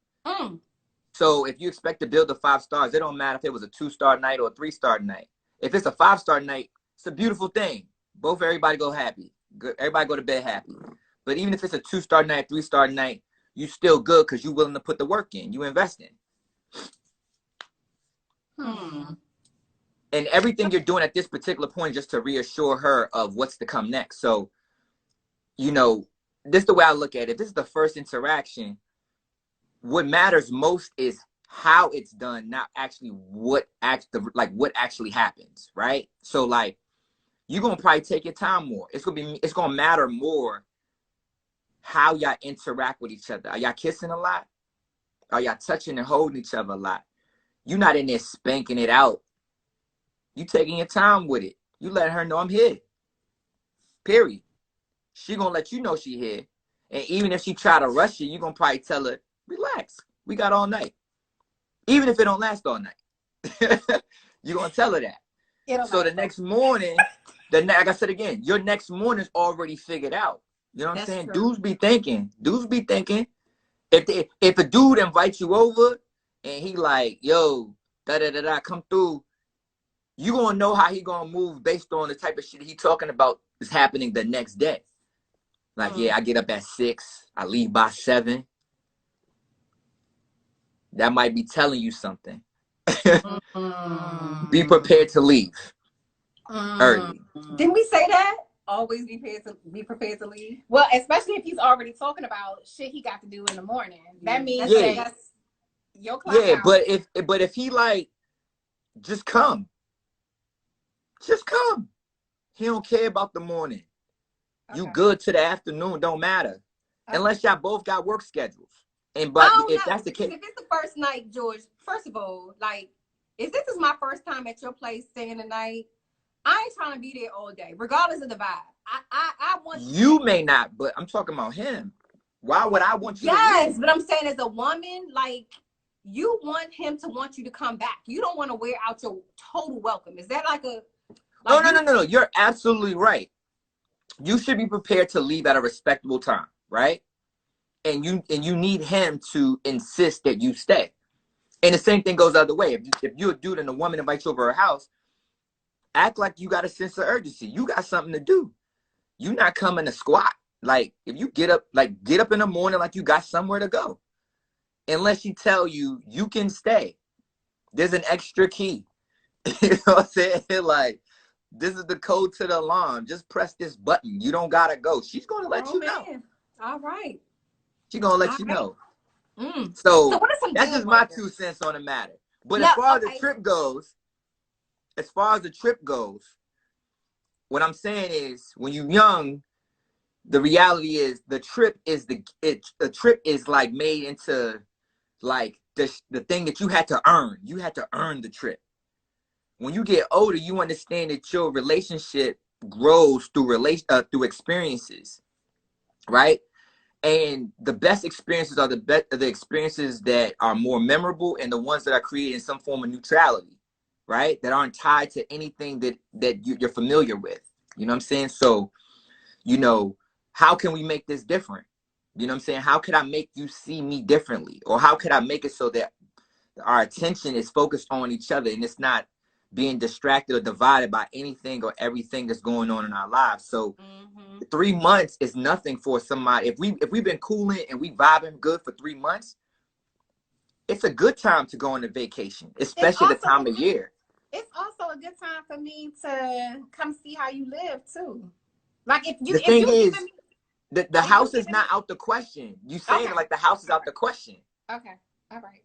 [SPEAKER 3] So if you expect to build to 5 stars, it don't matter if it was a 2-star night or a 3-star night. If it's a 5-star night, it's a beautiful thing. Everybody go happy. Good. Everybody go to bed happy. But even if it's a 2-star night, 3-star night, you still good because you're willing to put the work in. You invest in. And everything you're doing at this particular point just to reassure her of what's to come next. So, this is the way I look at it. If this is the first interaction, what matters most is how it's done, not actually what actually happens, right? So like, you're gonna probably take your time more. It's gonna matter more how y'all interact with each other. Are y'all kissing a lot? Are y'all touching and holding each other a lot? You're not in there spanking it out. You taking your time with it. You let her know I'm here. Period. She gonna let you know she here. And even if she try to rush you, you gonna probably tell her, relax. We got all night. Even if it don't last all night. You gonna tell her that. So the next morning, like I said again, your next morning's already figured out. You know what I'm saying?
[SPEAKER 2] True.
[SPEAKER 3] Dudes be thinking. If a dude invites you over and he like, yo, da-da-da-da, come through, you gonna know how he gonna move based on the type of shit he talking about is happening the next day. Like, yeah, I get up at 6, I leave by 7. That might be telling you something. Be prepared to leave early.
[SPEAKER 2] Didn't we say that? Always be prepared to leave.
[SPEAKER 1] Well, especially if he's already talking about shit he got to do in the morning. That means that's your clock out.
[SPEAKER 3] but if he like, just come. He don't care about the morning. Okay. You good to the afternoon, don't matter. Okay. Unless y'all both got work schedules. And but if that's the case,
[SPEAKER 2] if it's the first night, George, first of all, like, if this is my first time at your place staying the night, I ain't trying to be there all day, regardless of the vibe. I want
[SPEAKER 3] you may not, but I'm talking about him. Why would I want you to leave?
[SPEAKER 2] Yes, but I'm saying as a woman, like, you want him to want you to come back. You don't want to wear out your total welcome. Is that like a
[SPEAKER 3] No. You're absolutely right. You should be prepared to leave at a respectable time, right? And you need him to insist that you stay. And the same thing goes the other way. If you're a dude and a woman invites you over her house, act like you got a sense of urgency. You got something to do. You're not coming to squat. Like, if you get up in the morning like you got somewhere to go. Unless she tell you you can stay. There's an extra key. You know what I'm saying? Like, this is the code to the alarm. Just press this button. You don't gotta go. She's gonna let you know.
[SPEAKER 2] All right.
[SPEAKER 3] She's gonna let you know.
[SPEAKER 2] So what are some
[SPEAKER 3] that's just my 2 cents on the matter. But as far as the trip goes, what I'm saying is, when you're young, the reality is the trip is like made into like the thing that you had to earn. You had to earn the trip. When you get older, you understand that your relationship grows through experiences, right? And the best experiences are the experiences that are more memorable and the ones that are created in some form of neutrality, right? That aren't tied to anything that you're familiar with. You know what I'm saying? So, you know, how can we make this different? You know what I'm saying? How could I make you see me differently? Or how could I make it so that our attention is focused on each other and it's not being distracted or divided by anything or everything that's going on in our lives? So 3 months is nothing for somebody. If we've been cooling and we vibing good for 3 months, it's a good time to go on a vacation, especially the time of year.
[SPEAKER 1] It's also a good time for me to come see how you live too. Like,
[SPEAKER 3] the house is not out the question. You saying it like the house is out the question.
[SPEAKER 1] Okay. All right.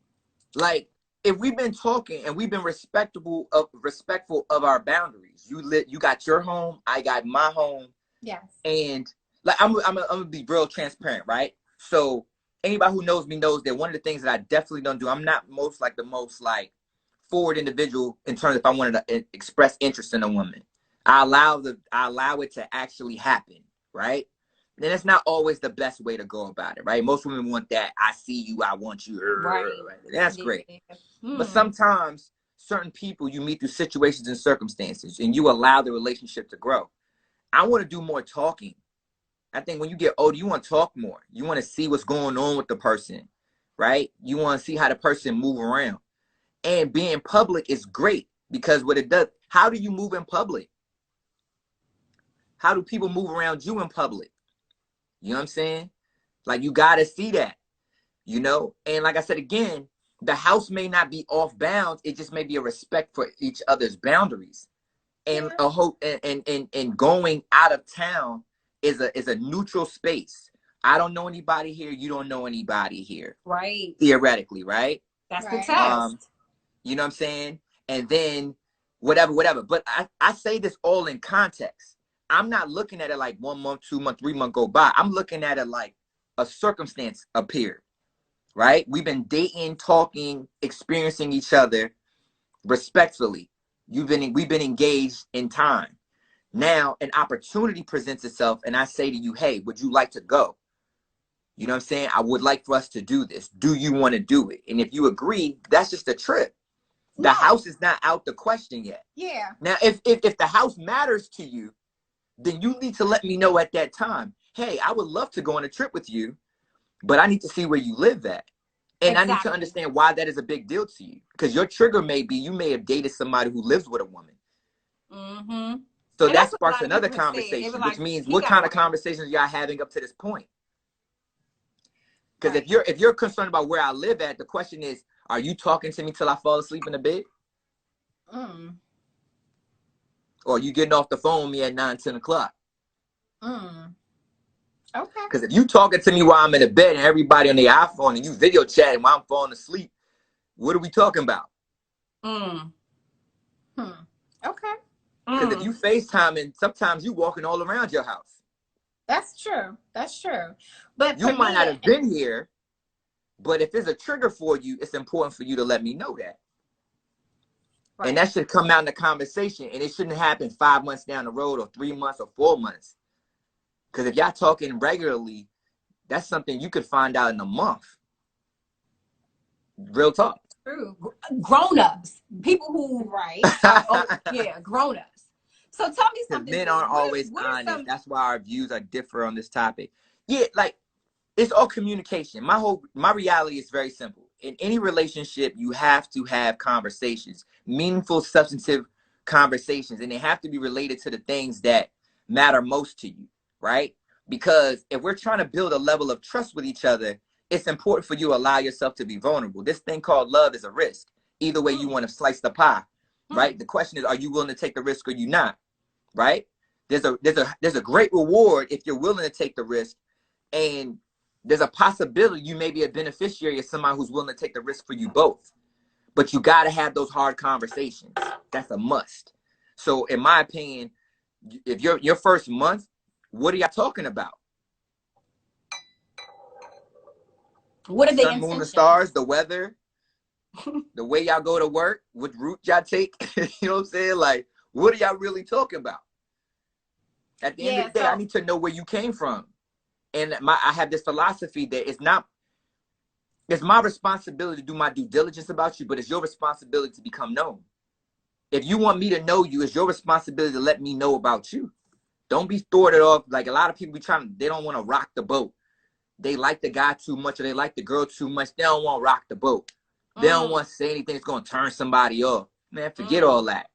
[SPEAKER 3] Like, if we've been talking and we've been respectful of our boundaries, you got your home, I got my home.
[SPEAKER 1] Yes.
[SPEAKER 3] And like, I'm gonna be real transparent, right? So anybody who knows me knows that one of the things that I definitely don't do, I'm not the most forward individual in terms of if I wanted to express interest in a woman. I allow it to actually happen, right? And it's not always the best way to go about it, right? Most women want that, I see you, I want you. Right. That's great. But sometimes certain people you meet through situations and circumstances and you allow the relationship to grow. I want to do more talking. I think when you get older, you want to talk more. You want to see what's going on with the person, right? You want to see how the person move around. And being public is great because what it does, how do you move in public? How do people move around you in public? You know what I'm saying? Like, you got to see that, you know? And like I said, again, the house may not be off bounds. It just may be a respect for each other's boundaries. And a hope and going out of town is a neutral space. I don't know anybody here. You don't know anybody here.
[SPEAKER 2] Right.
[SPEAKER 3] Theoretically, right?
[SPEAKER 2] That's the test.
[SPEAKER 3] You know what I'm saying? And then whatever. But I say this all in context. I'm not looking at it like 1 month, 2 month, 3 month go by. I'm looking at it like a circumstance appeared, right? We've been dating, talking, experiencing each other respectfully. We've been engaged in time. Now an opportunity presents itself and I say to you, hey, would you like to go? You know what I'm saying? I would like for us to do this. Do you want to do it? And if you agree, that's just a trip. The house is not out the question yet.
[SPEAKER 1] Yeah.
[SPEAKER 3] Now, if the house matters to you, then you need to let me know at that time. Hey, I would love to go on a trip with you, but I need to see where you live at. And I need to understand why that is a big deal to you. Because your trigger may be you may have dated somebody who lives with a woman.
[SPEAKER 2] Mm-hmm.
[SPEAKER 3] So that sparks another conversation, which means what kind of conversations y'all having up to this point? Because if you're concerned about where I live at, the question is, are you talking to me till I fall asleep in the bed? Or are you getting off the phone with me at 9, 10 o'clock?
[SPEAKER 1] Okay.
[SPEAKER 3] Because if you talking to me while I'm in the bed and everybody on the iPhone and you video chatting while I'm falling asleep, what are we talking about?
[SPEAKER 1] Okay.
[SPEAKER 3] Because if you FaceTiming, sometimes you walking all around your house.
[SPEAKER 1] That's true. That's true. But
[SPEAKER 3] you might not have been here, but if it's a trigger for you, it's important for you to let me know that. Right. And that should come out in the conversation, and it shouldn't happen 5 months down the road or 3 months or 4 months. Because if y'all talking regularly, that's something you could find out in a month. Real talk.
[SPEAKER 2] True. Grown-ups. People who, grown-ups. So tell me something.
[SPEAKER 3] Men aren't always honest. That's why our views are different on this topic. Yeah, like, it's all communication. My reality is very simple. In any relationship, you have to have conversations, meaningful, substantive conversations, and they have to be related to the things that matter most to you, right? Because if we're trying to build a level of trust with each other, it's important for you to allow yourself to be vulnerable. This thing called love is a risk. Either way you want to slice the pie, right? The question is, are you willing to take the risk or you not, right? There's a great reward if you're willing to take the risk, and there's a possibility you may be a beneficiary of somebody who's willing to take the risk for you both. But you got to have those hard conversations. That's a must. So in my opinion, if your first month, what are y'all talking about?
[SPEAKER 2] What are the
[SPEAKER 3] sun, moon, the stars, the weather, the way y'all go to work, what route y'all take? You know what I'm saying? Like, what are y'all really talking about? At the end of the day, I need to know where you came from. And I have this philosophy that it's my responsibility to do my due diligence about you, but it's your responsibility to become known. If you want me to know you, it's your responsibility to let me know about you. Don't be thwarted off. Like a lot of people they don't want to rock the boat. They like the guy too much or they like the girl too much. They don't want to rock the boat. They don't want to say anything that's going to turn somebody off. Man, forget all that.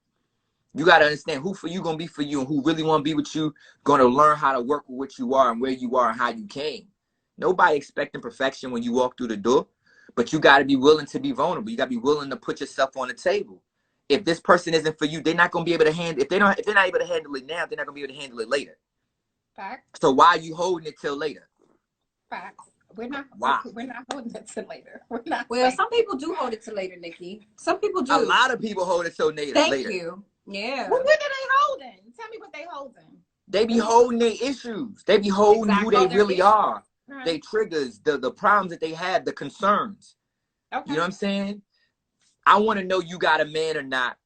[SPEAKER 3] You got to understand who for you going to be for you, and who really want to be with you going to learn how to work with what you are and where you are and how you came. Nobody expecting perfection when you walk through the door, but you got to be willing to be vulnerable. You got to be willing to put yourself on the table. If this person isn't for you, they're not going to be able to handle. If they're not able to handle it now, they're not going to be able to handle it later.
[SPEAKER 1] Facts.
[SPEAKER 3] So why are you holding it till later?
[SPEAKER 1] Facts. We're not holding it till later. We're not.
[SPEAKER 2] Well, some people do hold it till later, Nikki. Some people do.
[SPEAKER 3] A lot of people hold it till later.
[SPEAKER 2] Thank you. Yeah.
[SPEAKER 1] Well, what are they holding? Tell me what they holding.
[SPEAKER 3] They be holding their issues. They be holding who they really are. They triggers, the problems that they have, the concerns. Okay. You know what I'm saying? I want to know you got a man or not,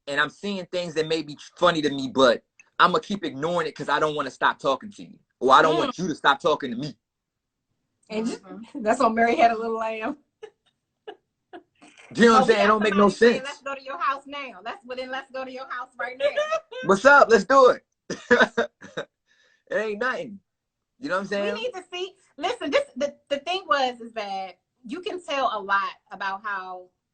[SPEAKER 3] and I'm seeing things that may be funny to me, but I'm going to keep ignoring it because I don't want to stop talking to you. Or I don't want you to stop talking to me.
[SPEAKER 2] And that's on Mary Had a Little Lamb.
[SPEAKER 3] Do you know what I'm saying? It don't make no sense.
[SPEAKER 1] Let's go to your house now. Let's go to your house right now.
[SPEAKER 3] What's up? Let's do it. It ain't nothing. You know what I'm saying?
[SPEAKER 1] We need to see. Listen, the thing is that you can tell a lot about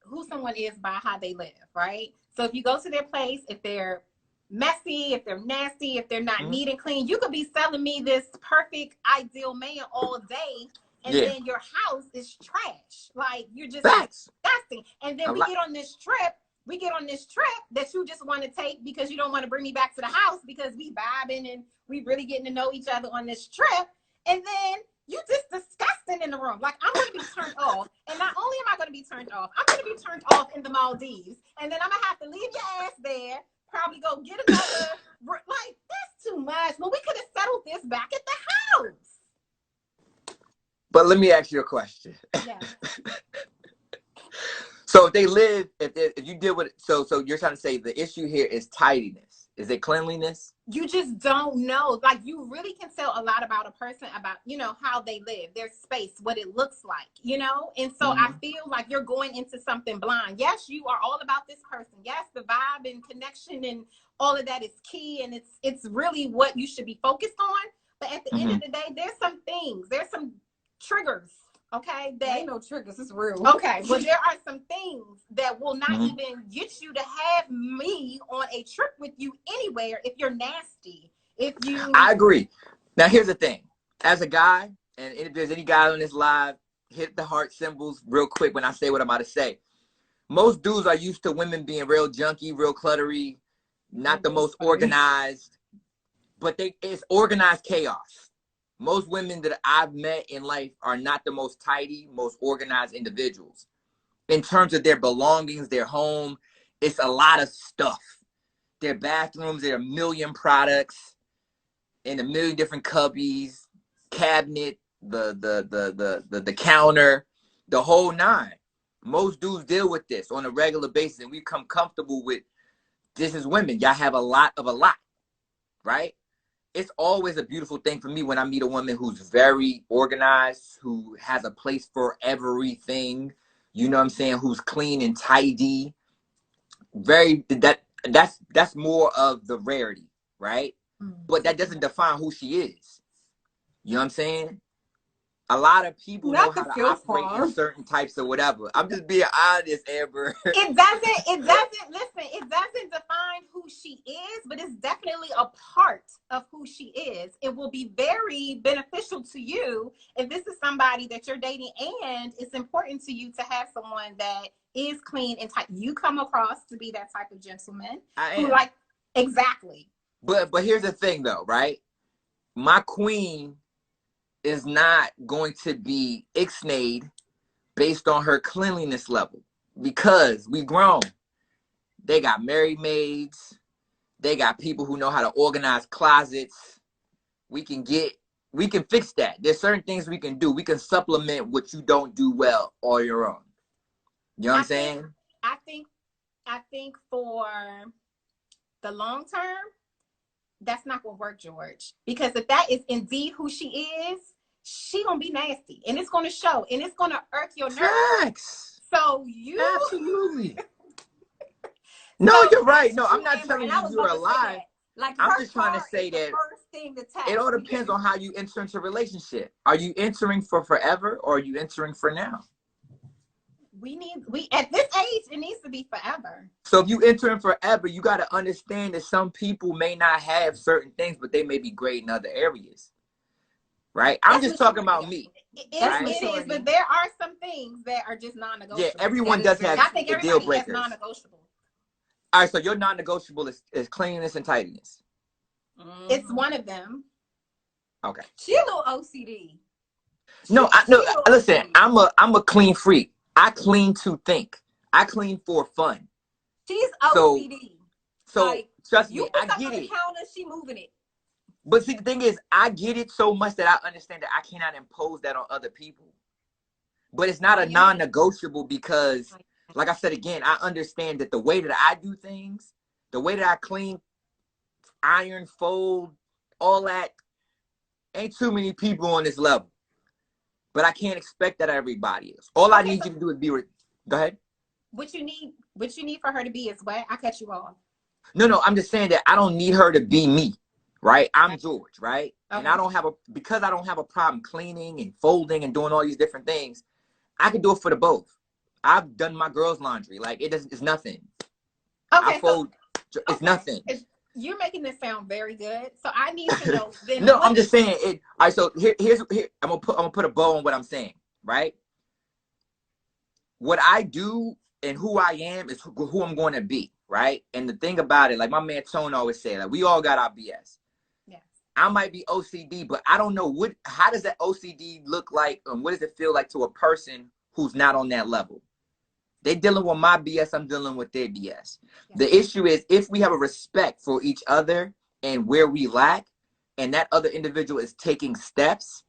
[SPEAKER 1] who someone is by how they live, right? So if you go to their place, if they're messy, if they're nasty, if they're not neat and clean, you could be selling me this perfect ideal man all day, and then your house is trash. Like, you're just disgusting. And then we get on this trip that you just want to take because you don't want to bring me back to the house because we vibing and we really getting to know each other on this trip. And then you just disgusting in the room. Like, I'm going to be turned off. And not only am I going to be turned off, I'm going to be turned off in the Maldives. And then I'm going to have to leave your ass there, probably go get another. Like, that's too much. Well, we could have settled this back at the house.
[SPEAKER 3] But let me ask you a question.
[SPEAKER 1] Yeah.
[SPEAKER 3] So if you deal with it, so you're trying to say the issue here is tidiness. Is it cleanliness?
[SPEAKER 1] You just don't know. Like, you really can tell a lot about a person, about, how they live, their space, what it looks like, And so I feel like you're going into something blind. Yes, you are all about this person. Yes, the vibe and connection and all of that is key. And it's really what you should be focused on. But at the end of the day, there's some triggers. Okay,
[SPEAKER 2] ain't no triggers. It's real.
[SPEAKER 1] Okay, well, there are some things that will not even get you to have me on a trip with you anywhere if you're nasty.
[SPEAKER 3] I agree. Now, here's the thing. As a guy, and if there's any guy on this live, hit the heart symbols real quick when I say what I'm about to say. Most dudes are used to women being real junky, real cluttery, not the most organized, but it's organized chaos. Most women that I've met in life are not the most tidy, most organized individuals. In terms of their belongings, their home, it's a lot of stuff. Their bathrooms, there are a million products in a million different cubbies, cabinet, the counter, the whole nine. Most dudes deal with this on a regular basis, and we become comfortable with this as women. Y'all have a lot of a lot, right? It's always a beautiful thing for me when I meet a woman who's very organized, who has a place for everything, you know what I'm saying, who's clean and tidy. That's more of the rarity, right? But that doesn't define who she is. You know what I'm saying? A lot of people know how to operate in certain types of whatever. I'm just being honest, Amber.
[SPEAKER 1] It doesn't define who she is, but it's definitely a part of who she is. It will be very beneficial to you if this is somebody that you're dating, and it's important to you to have someone that is clean and tight. You come across to be that type of gentleman. Exactly.
[SPEAKER 3] But here's the thing though, right? My queen is not going to be ixnayed based on her cleanliness level, because we grown. They got married maids. They got people who know how to organize closets. We can fix that. There's certain things we can do. We can supplement what you don't do well on your own. You know what I'm saying?
[SPEAKER 1] I think for the long term, that's not gonna work, George. Because if that is indeed who she is, she gonna be nasty, and it's gonna show, and it's gonna irk your nerves.
[SPEAKER 3] Facts.
[SPEAKER 1] So you
[SPEAKER 3] absolutely. No, you're right. No, I'm not telling you you're alive.
[SPEAKER 1] Like,
[SPEAKER 3] I'm just trying to say that it all depends on how you enter into a relationship. Are you entering for forever, or are you entering for now?
[SPEAKER 1] We at this age, it needs to be forever.
[SPEAKER 3] So if you enter in forever, you got to understand that some people may not have certain things, but they may be great in other areas. Right? I'm just talking about me.
[SPEAKER 1] It is, but there are some things that are just non-negotiable.
[SPEAKER 3] Yeah, everyone does have the deal breakers.
[SPEAKER 1] Non-negotiable.
[SPEAKER 3] All right, so your non-negotiable is cleanliness and tidiness.
[SPEAKER 1] It's one of them.
[SPEAKER 3] Okay.
[SPEAKER 2] She a little OCD.
[SPEAKER 3] No, listen, I'm a clean freak. I clean to think. I clean for fun.
[SPEAKER 2] She's OCD.
[SPEAKER 3] So like, trust me, I get
[SPEAKER 2] it. Counter, she moving it.
[SPEAKER 3] But see, the thing is, I get it so much that I understand that I cannot impose that on other people. But it's not a non-negotiable because, like I said again, I understand that the way that I do things, the way that I clean, iron, fold, all that, ain't too many people on this level. But I can't expect that everybody is. All I need you to do is be. Go ahead.
[SPEAKER 1] What you need for her to be is what? I cut you off.
[SPEAKER 3] No, I'm just saying that I don't need her to be me, right? I'm George, right? Okay. And I don't have a problem cleaning and folding and doing all these different things. I can do it for the both. I've done my girls' laundry. Like it's nothing.
[SPEAKER 1] Okay,
[SPEAKER 3] I fold. It's nothing.
[SPEAKER 1] You're making this sound very good. So I need to know. Then
[SPEAKER 3] no, I'm just saying it. All right, so here. I'm gonna put a bow on what I'm saying, right? What I do and who I am is who I'm going to be, right? And the thing about it, like my man Tone always say, like we all got our BS.
[SPEAKER 1] Yes.
[SPEAKER 3] I might be OCD, but I don't know how does that OCD look like, and what does it feel like to a person who's not on that level? They dealing with my BS, I'm dealing with their BS. Yes. The issue is if we have a respect for each other and where we lack, and that other individual is taking steps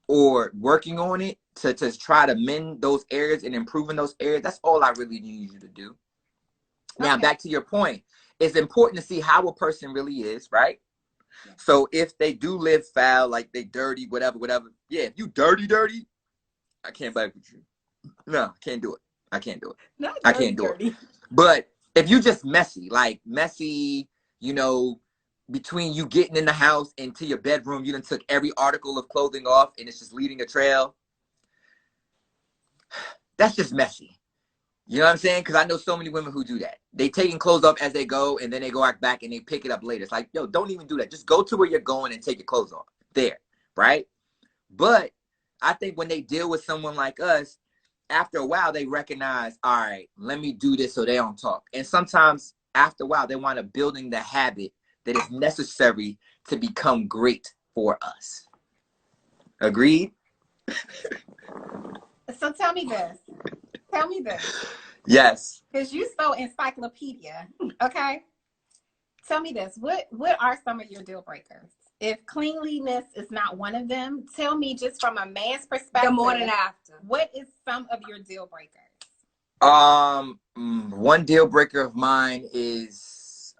[SPEAKER 3] or working on it to try to mend those areas and improving those areas, that's all I really need you to do. Now, back to your point. it's important to see how a person really is, right? Yeah. So if they do live foul, like they dirty, whatever, yeah, if you dirty, I can't bike with you. No, I can't do it. I can't do it.
[SPEAKER 1] Not
[SPEAKER 3] I
[SPEAKER 1] dirty,
[SPEAKER 3] can't do
[SPEAKER 1] dirty.
[SPEAKER 3] it. But if you just messy, like messy, you know, between you getting in the house and to your bedroom, you done took every article of clothing off and it's just leading a trail. That's just messy. You know what I'm saying? Because I know so many women who do that. They taking clothes off as they go, and then they go back and they pick it up later. It's like, yo, don't even do that. Just go to where you're going and take your clothes off. There, right? But I think when they deal with someone like us, after a while, they recognize, all right, let me do this so they don't talk. And sometimes after a while, they wind up building the habit that is necessary to become great for us. Agreed?
[SPEAKER 1] So tell me this. Tell me this.
[SPEAKER 3] Yes.
[SPEAKER 1] Because you so encyclopedia, okay? Tell me this. What are some of your deal breakers? If cleanliness is not one of them, tell me just from a man's perspective.
[SPEAKER 2] The morning after.
[SPEAKER 1] What is some of your deal breakers?
[SPEAKER 3] One deal breaker of mine is